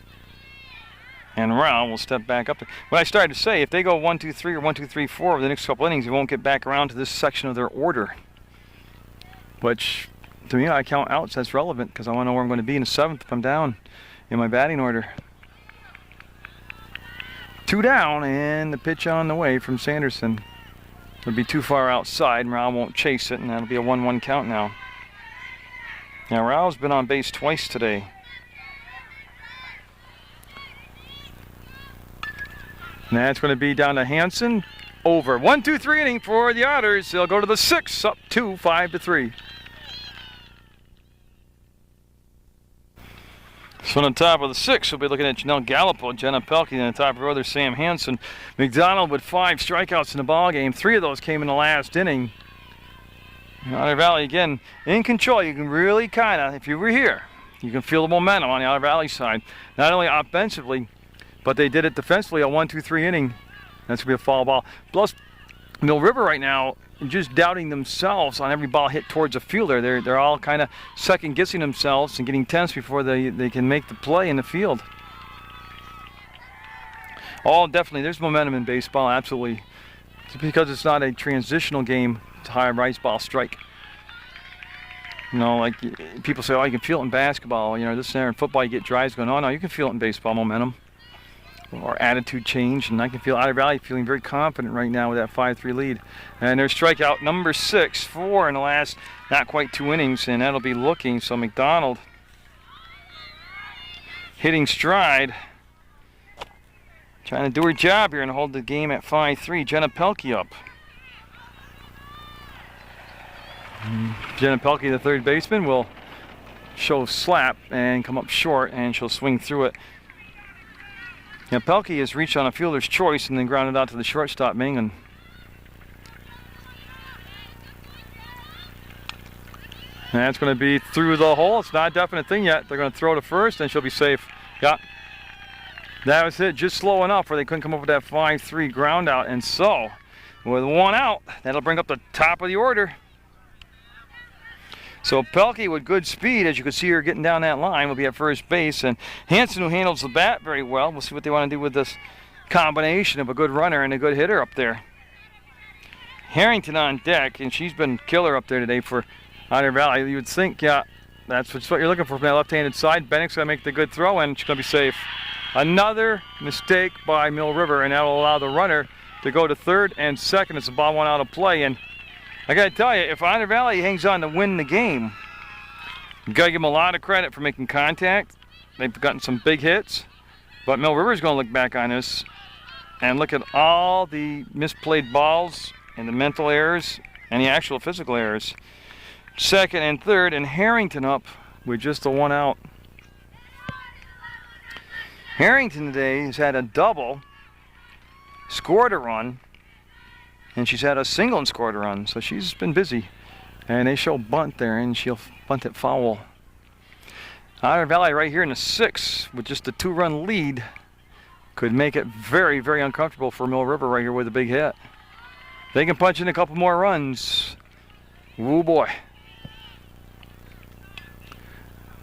and Rao will step back up. What I started to say, if they go 1, 2, 3 or 1, 2, 3, 4 over the next couple innings, you won't get back around to this section of their order. Which, to me, I count outs. That's relevant because I want to know where I'm going to be in the 7th if I'm down in my batting order. 2 down, and the pitch on the way from Sanderson. It'll be too far outside, and Rao won't chase it, and that'll be a 1-1 count now. Now, Rao's been on base twice today. And that's going to be down to Hansen. Over. 1, 2, 3 inning for the Otters. They'll go to the 6th, up 2, 5-3. So on the top of the 6th, we'll be looking at Janelle Gallipo, Jenna Pelkey, and on the top of her other Sam Hansen. McDonald with 5 strikeouts in the ball game. 3 of those came in the last inning. Otter Valley again in control. You can really kind of, if you were here, you can feel the momentum on the Otter Valley side. Not only offensively, but they did it defensively. A 1, 2, 3 inning. That's gonna be a foul ball. Plus, Mill River right now just doubting themselves on every ball hit towards a fielder. They're all kind of second guessing themselves and getting tense before they can make the play in the field. Oh, definitely. There's momentum in baseball. Absolutely. It's because it's not a transitional game. High rise ball strike. You know, like people say, oh, you can feel it in basketball. You know, this and there in football, you get drives going on. No, you can feel it in baseball, momentum or attitude change. And I can feel Otter Valley feeling very confident right now with that 5-3 lead. And their strikeout number 6, 4 in the last not quite 2 innings, and that'll be looking. So McDonald hitting stride, trying to do her job here and hold the game at 5-3. Jenna Pelkey up. Jenna Pelkey, the third baseman, will show slap and come up short, and she'll swing through it. Now Pelkey has reached on a fielder's choice and then grounded out to the shortstop, Munger. And that's going to be through the hole. It's not a definite thing yet. They're going to throw to first, and she'll be safe. Yeah. That was it, just slow enough where they couldn't come up with that 5-3 ground out. And so, with one out, that'll bring up the top of the order. So Pelkey with good speed, as you can see her getting down that line, will be at first base. And Hanson, who handles the bat very well, we'll see what they want to do with this combination of a good runner and a good hitter up there. Harrington on deck, and she's been killer up there today for Otter Valley. You would think, yeah, that's what you're looking for from that left-handed side. Bennick's going to make the good throw, and she's going to be safe. Another mistake by Mill River, and that will allow the runner to go to third and second as the ball went out of play. And I got to tell you, if Otter Valley hangs on to win the game, you got to give them a lot of credit for making contact. They've gotten some big hits, but Mill River's going to look back on this and look at all the misplayed balls and the mental errors and the actual physical errors. Second and third, and Harrington up with just the one out. Harrington today has had a double, scored a run, and she's had a single and scored a run, so she's been busy. And they show bunt there, and she'll bunt it foul. Otter Valley right here in the 6th with just a 2-run lead could make it very, very uncomfortable for Mill River right here with a big hit. They can punch in a couple more runs. Woo boy.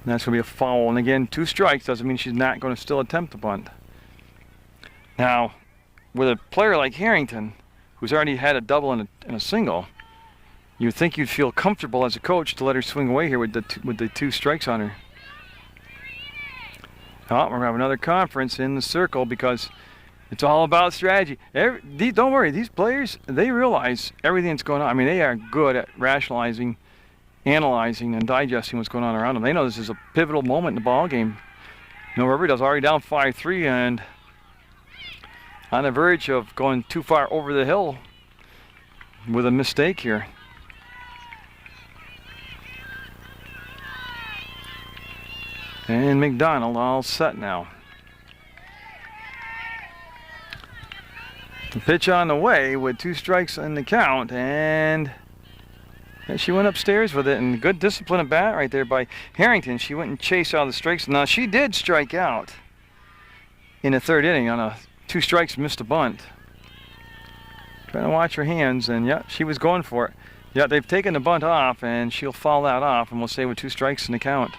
And that's going to be a foul. And again, 2 strikes doesn't mean she's not going to still attempt the bunt. Now, with a player like Harrington, who's already had a double and a single, you'd think you'd feel comfortable as a coach to let her swing away here with the 2 strikes on her. Oh, we're going to have another conference in the circle because it's all about strategy. Don't worry, these players, they realize everything that's going on. I mean, they are good at rationalizing, analyzing, and digesting what's going on around them. They know this is a pivotal moment in the ball game. Mill River does already down 5-3 and on the verge of going too far over the hill with a mistake here. And McDonald all set now. The pitch on the way with 2 strikes in the count, and she went upstairs with it, and good discipline of bat right there by Harrington. She went and chased all the strikes. Now she did strike out in the 3rd inning on a 2 strikes, missed a bunt. Trying to watch her hands, and yeah, she was going for it. Yeah, they've taken the bunt off, and she'll foul that off, and we'll stay with 2 strikes in the count.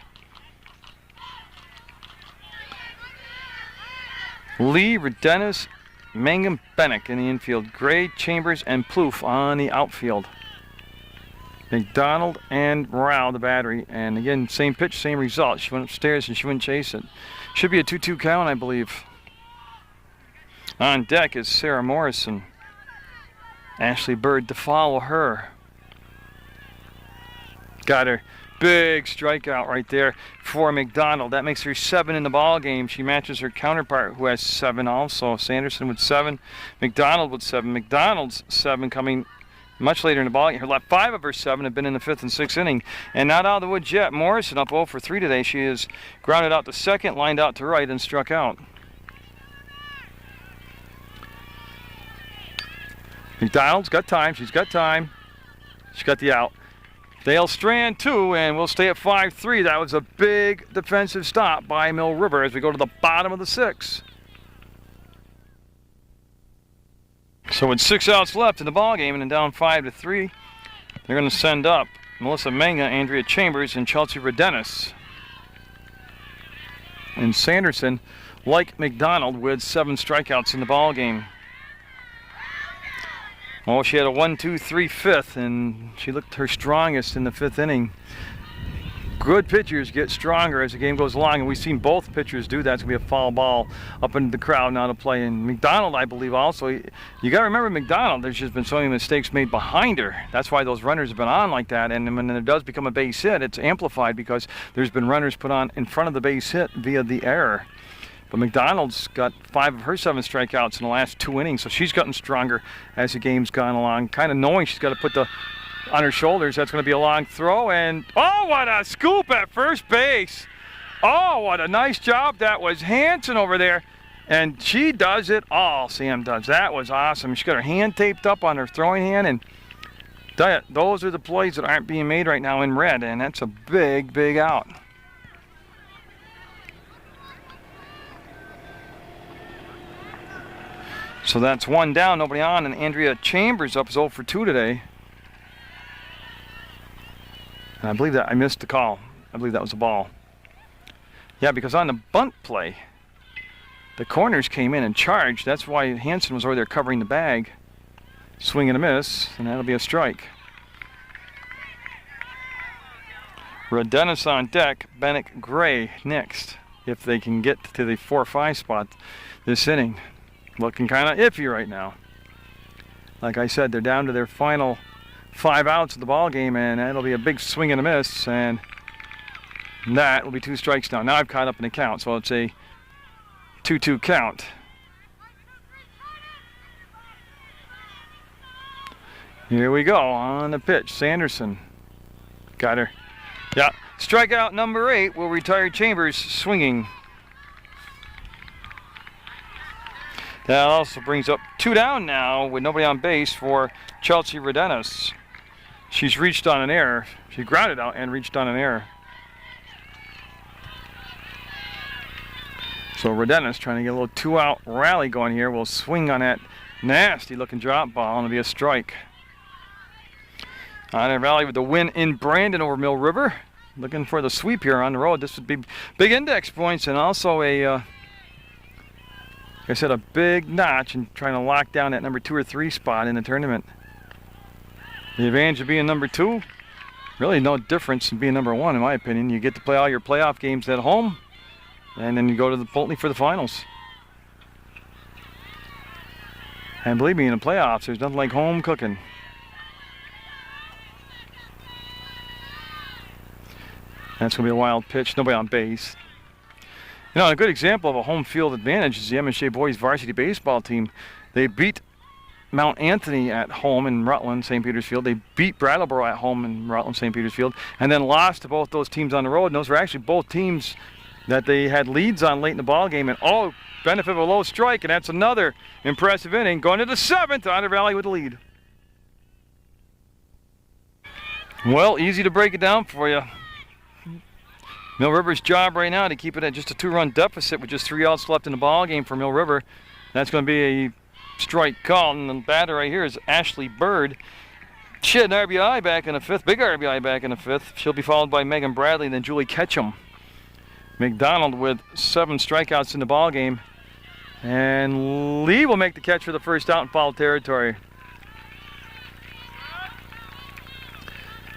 Lee, Redenis, Mangum, Bennick in the infield. Gray, Chambers, and Plouffe on the outfield. McDonald and Rao, the battery. And again, same pitch, same result. She went upstairs and she wouldn't chase it. Should be a 2-2 count, I believe. On deck is Sarah Morrison. Ashley Bird to follow her. Got her big strikeout right there for McDonald. That makes her 7 in the ball game. She matches her counterpart who has 7 also. Sanderson with 7, McDonald with 7. McDonald's 7 coming much later in the ball game. Her left 5 of her 7 have been in the 5th and 6th inning. And not out of the woods yet. Morrison up 0 for 3 today. She is grounded out to second, lined out to right, and struck out. McDonald's got time. She's got time. She's got the out. They'll strand 2, and we'll stay at 5-3. That was a big defensive stop by Mill River as we go to the bottom of the 6th. So with 6 outs left in the ball game and then down 5-3, they're going to send up Melissa Manga, Andrea Chambers, and Chelsea Redenis. And Sanderson, like McDonald, with 7 strikeouts in the ball game. Well, she had a 1-2-3 5th, and she looked her strongest in the 5th inning. Good pitchers get stronger as the game goes along, and we've seen both pitchers do that. It's going to be a foul ball up into the crowd now to play. And McDonald, I believe, also. You got to remember McDonald, there's just been so many mistakes made behind her. That's why those runners have been on like that. And when there does become a base hit, it's amplified because there's been runners put on in front of the base hit via the error. But McDonald's got 5 of her 7 strikeouts in the last 2 innings, so she's gotten stronger as the game's gone along, kind of knowing she's got to put the on her shoulders. That's going to be a long throw, and oh, what a scoop at first base. Oh, what a nice job. That was Hanson over there, and she does it all. Sam does. That was awesome. She got her hand taped up on her throwing hand, and those are the plays that aren't being made right now in red, and that's a big, big out. So that's one down, nobody on, and Andrea Chambers up is 0 for 2 today. And I believe that I missed the call. I believe that was a ball. Yeah, because on the bunt play, the corners came in and charged. That's why Hanson was over there covering the bag. Swing and a miss, and that'll be a strike. Redennis on deck, Bennett Gray next, if they can get to the 4-5 spot this inning. Looking kind of iffy right now. Like I said, they're down to their final 5 outs of the ball game, and that'll be a big swing and a miss, and that will be 2 strikes now. Now I've caught up in the count, so it's a 2-2 count. Here we go on the pitch. Sanderson got her. Yeah, strikeout number 8 will retire Chambers swinging. That also brings up 2 down now with nobody on base for Chelsea Redennis. She's reached on an error. She grounded out and reached on an error. So Redennis trying to get a little 2-out rally going here. Will swing on that nasty looking drop ball and it'll be a strike. Otter Valley with the win in Brandon over Mill River. Looking for the sweep here on the road. This would be big index points and also a, like I said, a big notch in trying to lock down that number 2 or 3 spot in the tournament. The advantage of being number 2, really no difference in being number 1 in my opinion. You get to play all your playoff games at home and then you go to the Pulteney for the finals. And believe me, in the playoffs, there's nothing like home cooking. That's going to be a wild pitch. Nobody on base. You know, a good example of a home field advantage is the MSJ boys varsity baseball team. They beat Mount Anthony at home in Rutland, St. Peter's Field. They beat Brattleboro at home in Rutland, St. Peter's Field, and then lost to both those teams on the road. And those were actually both teams that they had leads on late in the ball game, and all benefit of a low strike. And that's another impressive inning. Going to the 7th, Otter Valley with the lead. Well, easy to break it down for you. Mill River's job right now to keep it at just a 2-run deficit with just 3 outs left in the ball game for Mill River. That's going to be a strike call, and the batter right here is Ashley Bird. She had an RBI back in the 5th, big RBI back in the 5th. She'll be followed by Megan Bradley and then Julie Ketchum. McDonald with 7 strikeouts in the ball game, and Lee will make the catch for the first out in foul territory.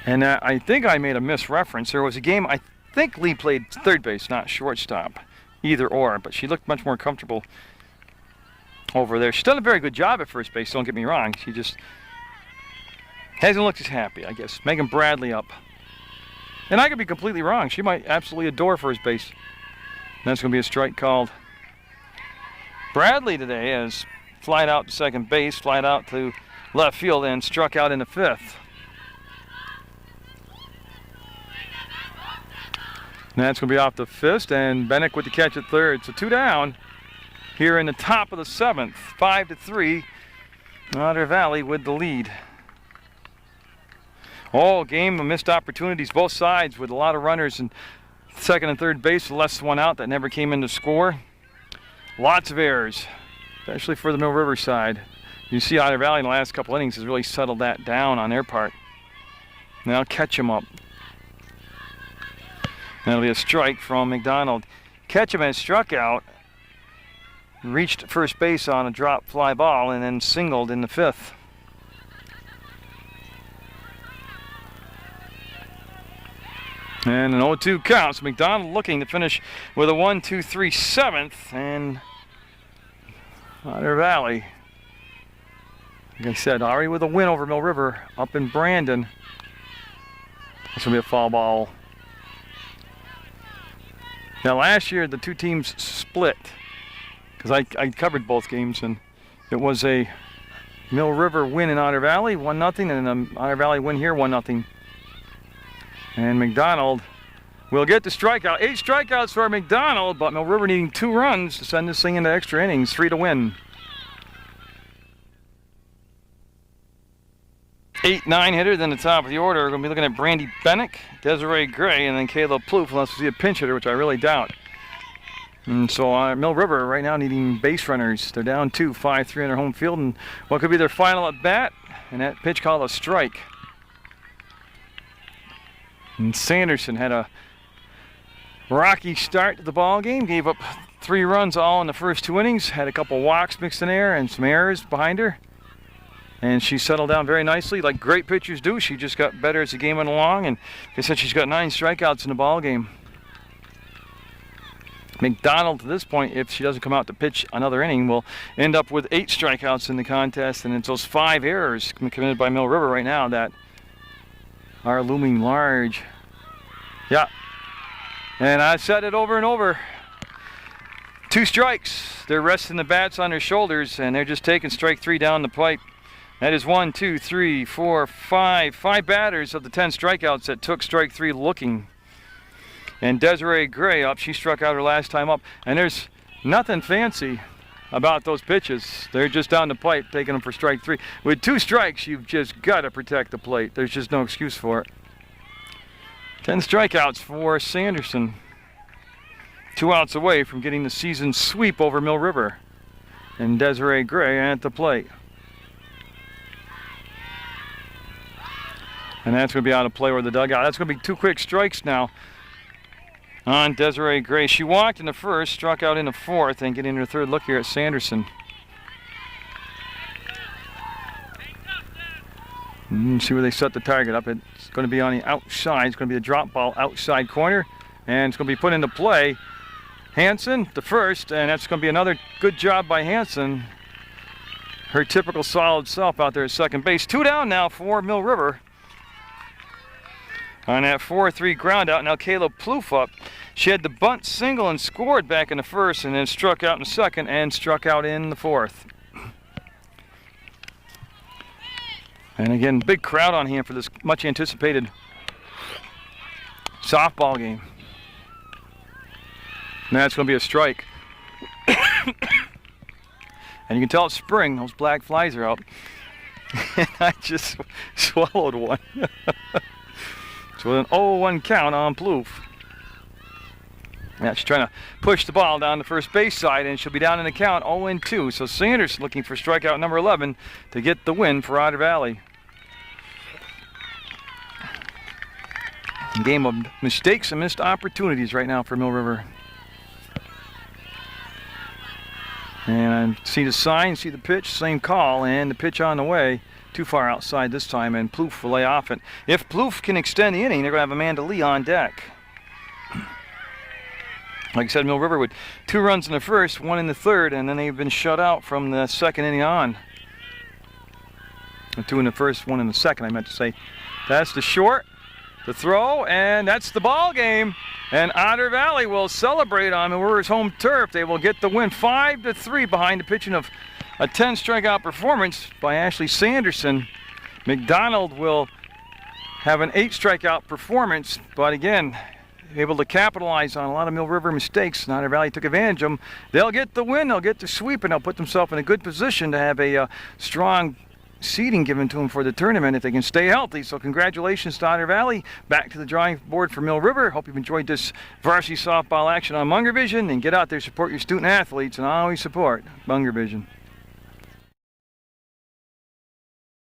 And I think I made a misreference. There was a game I think Lee played third base, not shortstop, either or, but she looked much more comfortable over there. She's done a very good job at first base, don't get me wrong. She just hasn't looked as happy, I guess. Megan Bradley up. And I could be completely wrong. She might absolutely adore first base. And that's going to be a strike called. Bradley today has flied out to second base, flied out to left field, and struck out in the 5th. And that's going to be off the 5th, and Bennick with the catch at third. So 2 down here in the top of the 7th. 5-3. Otter Valley with the lead. Oh, game of missed opportunities both sides with a lot of runners in second and third base. Less one out that never came in to score. Lots of errors, especially for the Mill River side. You see Otter Valley in the last couple innings has really settled that down on their part. Now Ketchum up. That'll be a strike from McDonald. Ketchum has struck out, reached first base on a drop fly ball, and then singled in the 5th. And an 0-2 count. So McDonald looking to finish with a 1-2-3 7th, and Otter Valley, like I said, already with a win over Mill River up in Brandon. This will be a foul ball. Now last year the 2 teams split because I covered both games, and it was a Mill River win in Otter Valley, 1-0, and Otter Valley win here, 1-0. And McDonald will get the strikeout. 8 strikeouts for McDonald, but Mill River needing 2 runs to send this thing into extra innings, 3 to win. 8-9 hitter, then the top of the order. We're going to be looking at Brandy Bennick, Desiree Gray, and then Caleb Plouffe, unless we see a pinch hitter, which I really doubt. And so Mill River right now needing base runners. They're down 2, 5-3 on their home field, and what could be their final at bat, and that pitch called a strike. And Sanderson had a rocky start to the ball game, gave up 3 runs all in the first 2 innings, had a couple walks mixed in there and some errors behind her. And she settled down very nicely, like great pitchers do. She just got better as the game went along, and like I said, she's got 9 strikeouts in the ball game. McDonald, to this point, if she doesn't come out to pitch another inning, will end up with 8 strikeouts in the contest, and it's those 5 errors committed by Mill River right now that are looming large. Yeah, and I said it over and over. 2 strikes. They're resting the bats on their shoulders, and they're just taking strike 3 down the pipe. That is 1, 2, 3, 4, 5 batters of the 10 strikeouts that took strike 3 looking. And Desiree Gray up, she struck out her last time up, and there's nothing fancy about those pitches. They're just down the pipe, taking them for strike 3. With 2 strikes, you've just got to protect the plate. There's just no excuse for it. 10 strikeouts for Sanderson. 2 outs away from getting the season sweep over Mill River. And Desiree Gray at the plate. And that's going to be out of play with the dugout. That's going to be 2 quick strikes now on Desiree Gray. She walked in the first, struck out in the fourth, and getting her 3rd look here at Sanderson. See where they set the target up. It's going to be on the outside. It's going to be a drop ball outside corner, and it's going to be put into play. Hanson, the first, and that's going to be another good job by Hanson. Her typical solid self out there at second base. 2 down now for Mill River. On that 4-3 ground out, now Caleb Plouffe up. She had the bunt single and scored back in the first, and then struck out in the second and struck out in the fourth. And again, big crowd on hand for this much anticipated softball game. And that's going to be a strike. And you can tell it's spring, those black flies are out. And I just swallowed one. So an 0-1 count on Plouffe. Yeah, she's trying to push the ball down the first base side, and she'll be down in the count 0-2. So Sanderson looking for strikeout number 11 to get the win for Otter Valley. Game of mistakes and missed opportunities right now for Mill River. And see the sign, see the pitch, same call, and the pitch on the way. Too far outside this time, and Plouffe will lay off it. If Plouffe can extend the inning, they're going to have Amanda Lee on deck. Like I said, Mill River with 2 runs in the first, 1 in the third, and then they've been shut out from the second inning on. 2 in the first, 1 in the second, I meant to say. That's the short, the throw, and that's the ball game. And Otter Valley will celebrate on Mill River's home turf. They will get the win 5-3 behind the pitching of a 10 strikeout performance by Ashley Sanderson. McDonald will have an 8 strikeout performance, but again, able to capitalize on a lot of Mill River mistakes. Otter Valley took advantage of them. They'll get the win, they'll get the sweep, and they'll put themselves in a good position to have a strong seeding given to them for the tournament if they can stay healthy. So congratulations to Otter Valley. Back to the drawing board for Mill River. Hope you've enjoyed this varsity softball action on Munger Vision, and get out there, support your student athletes, and always support Munger Vision.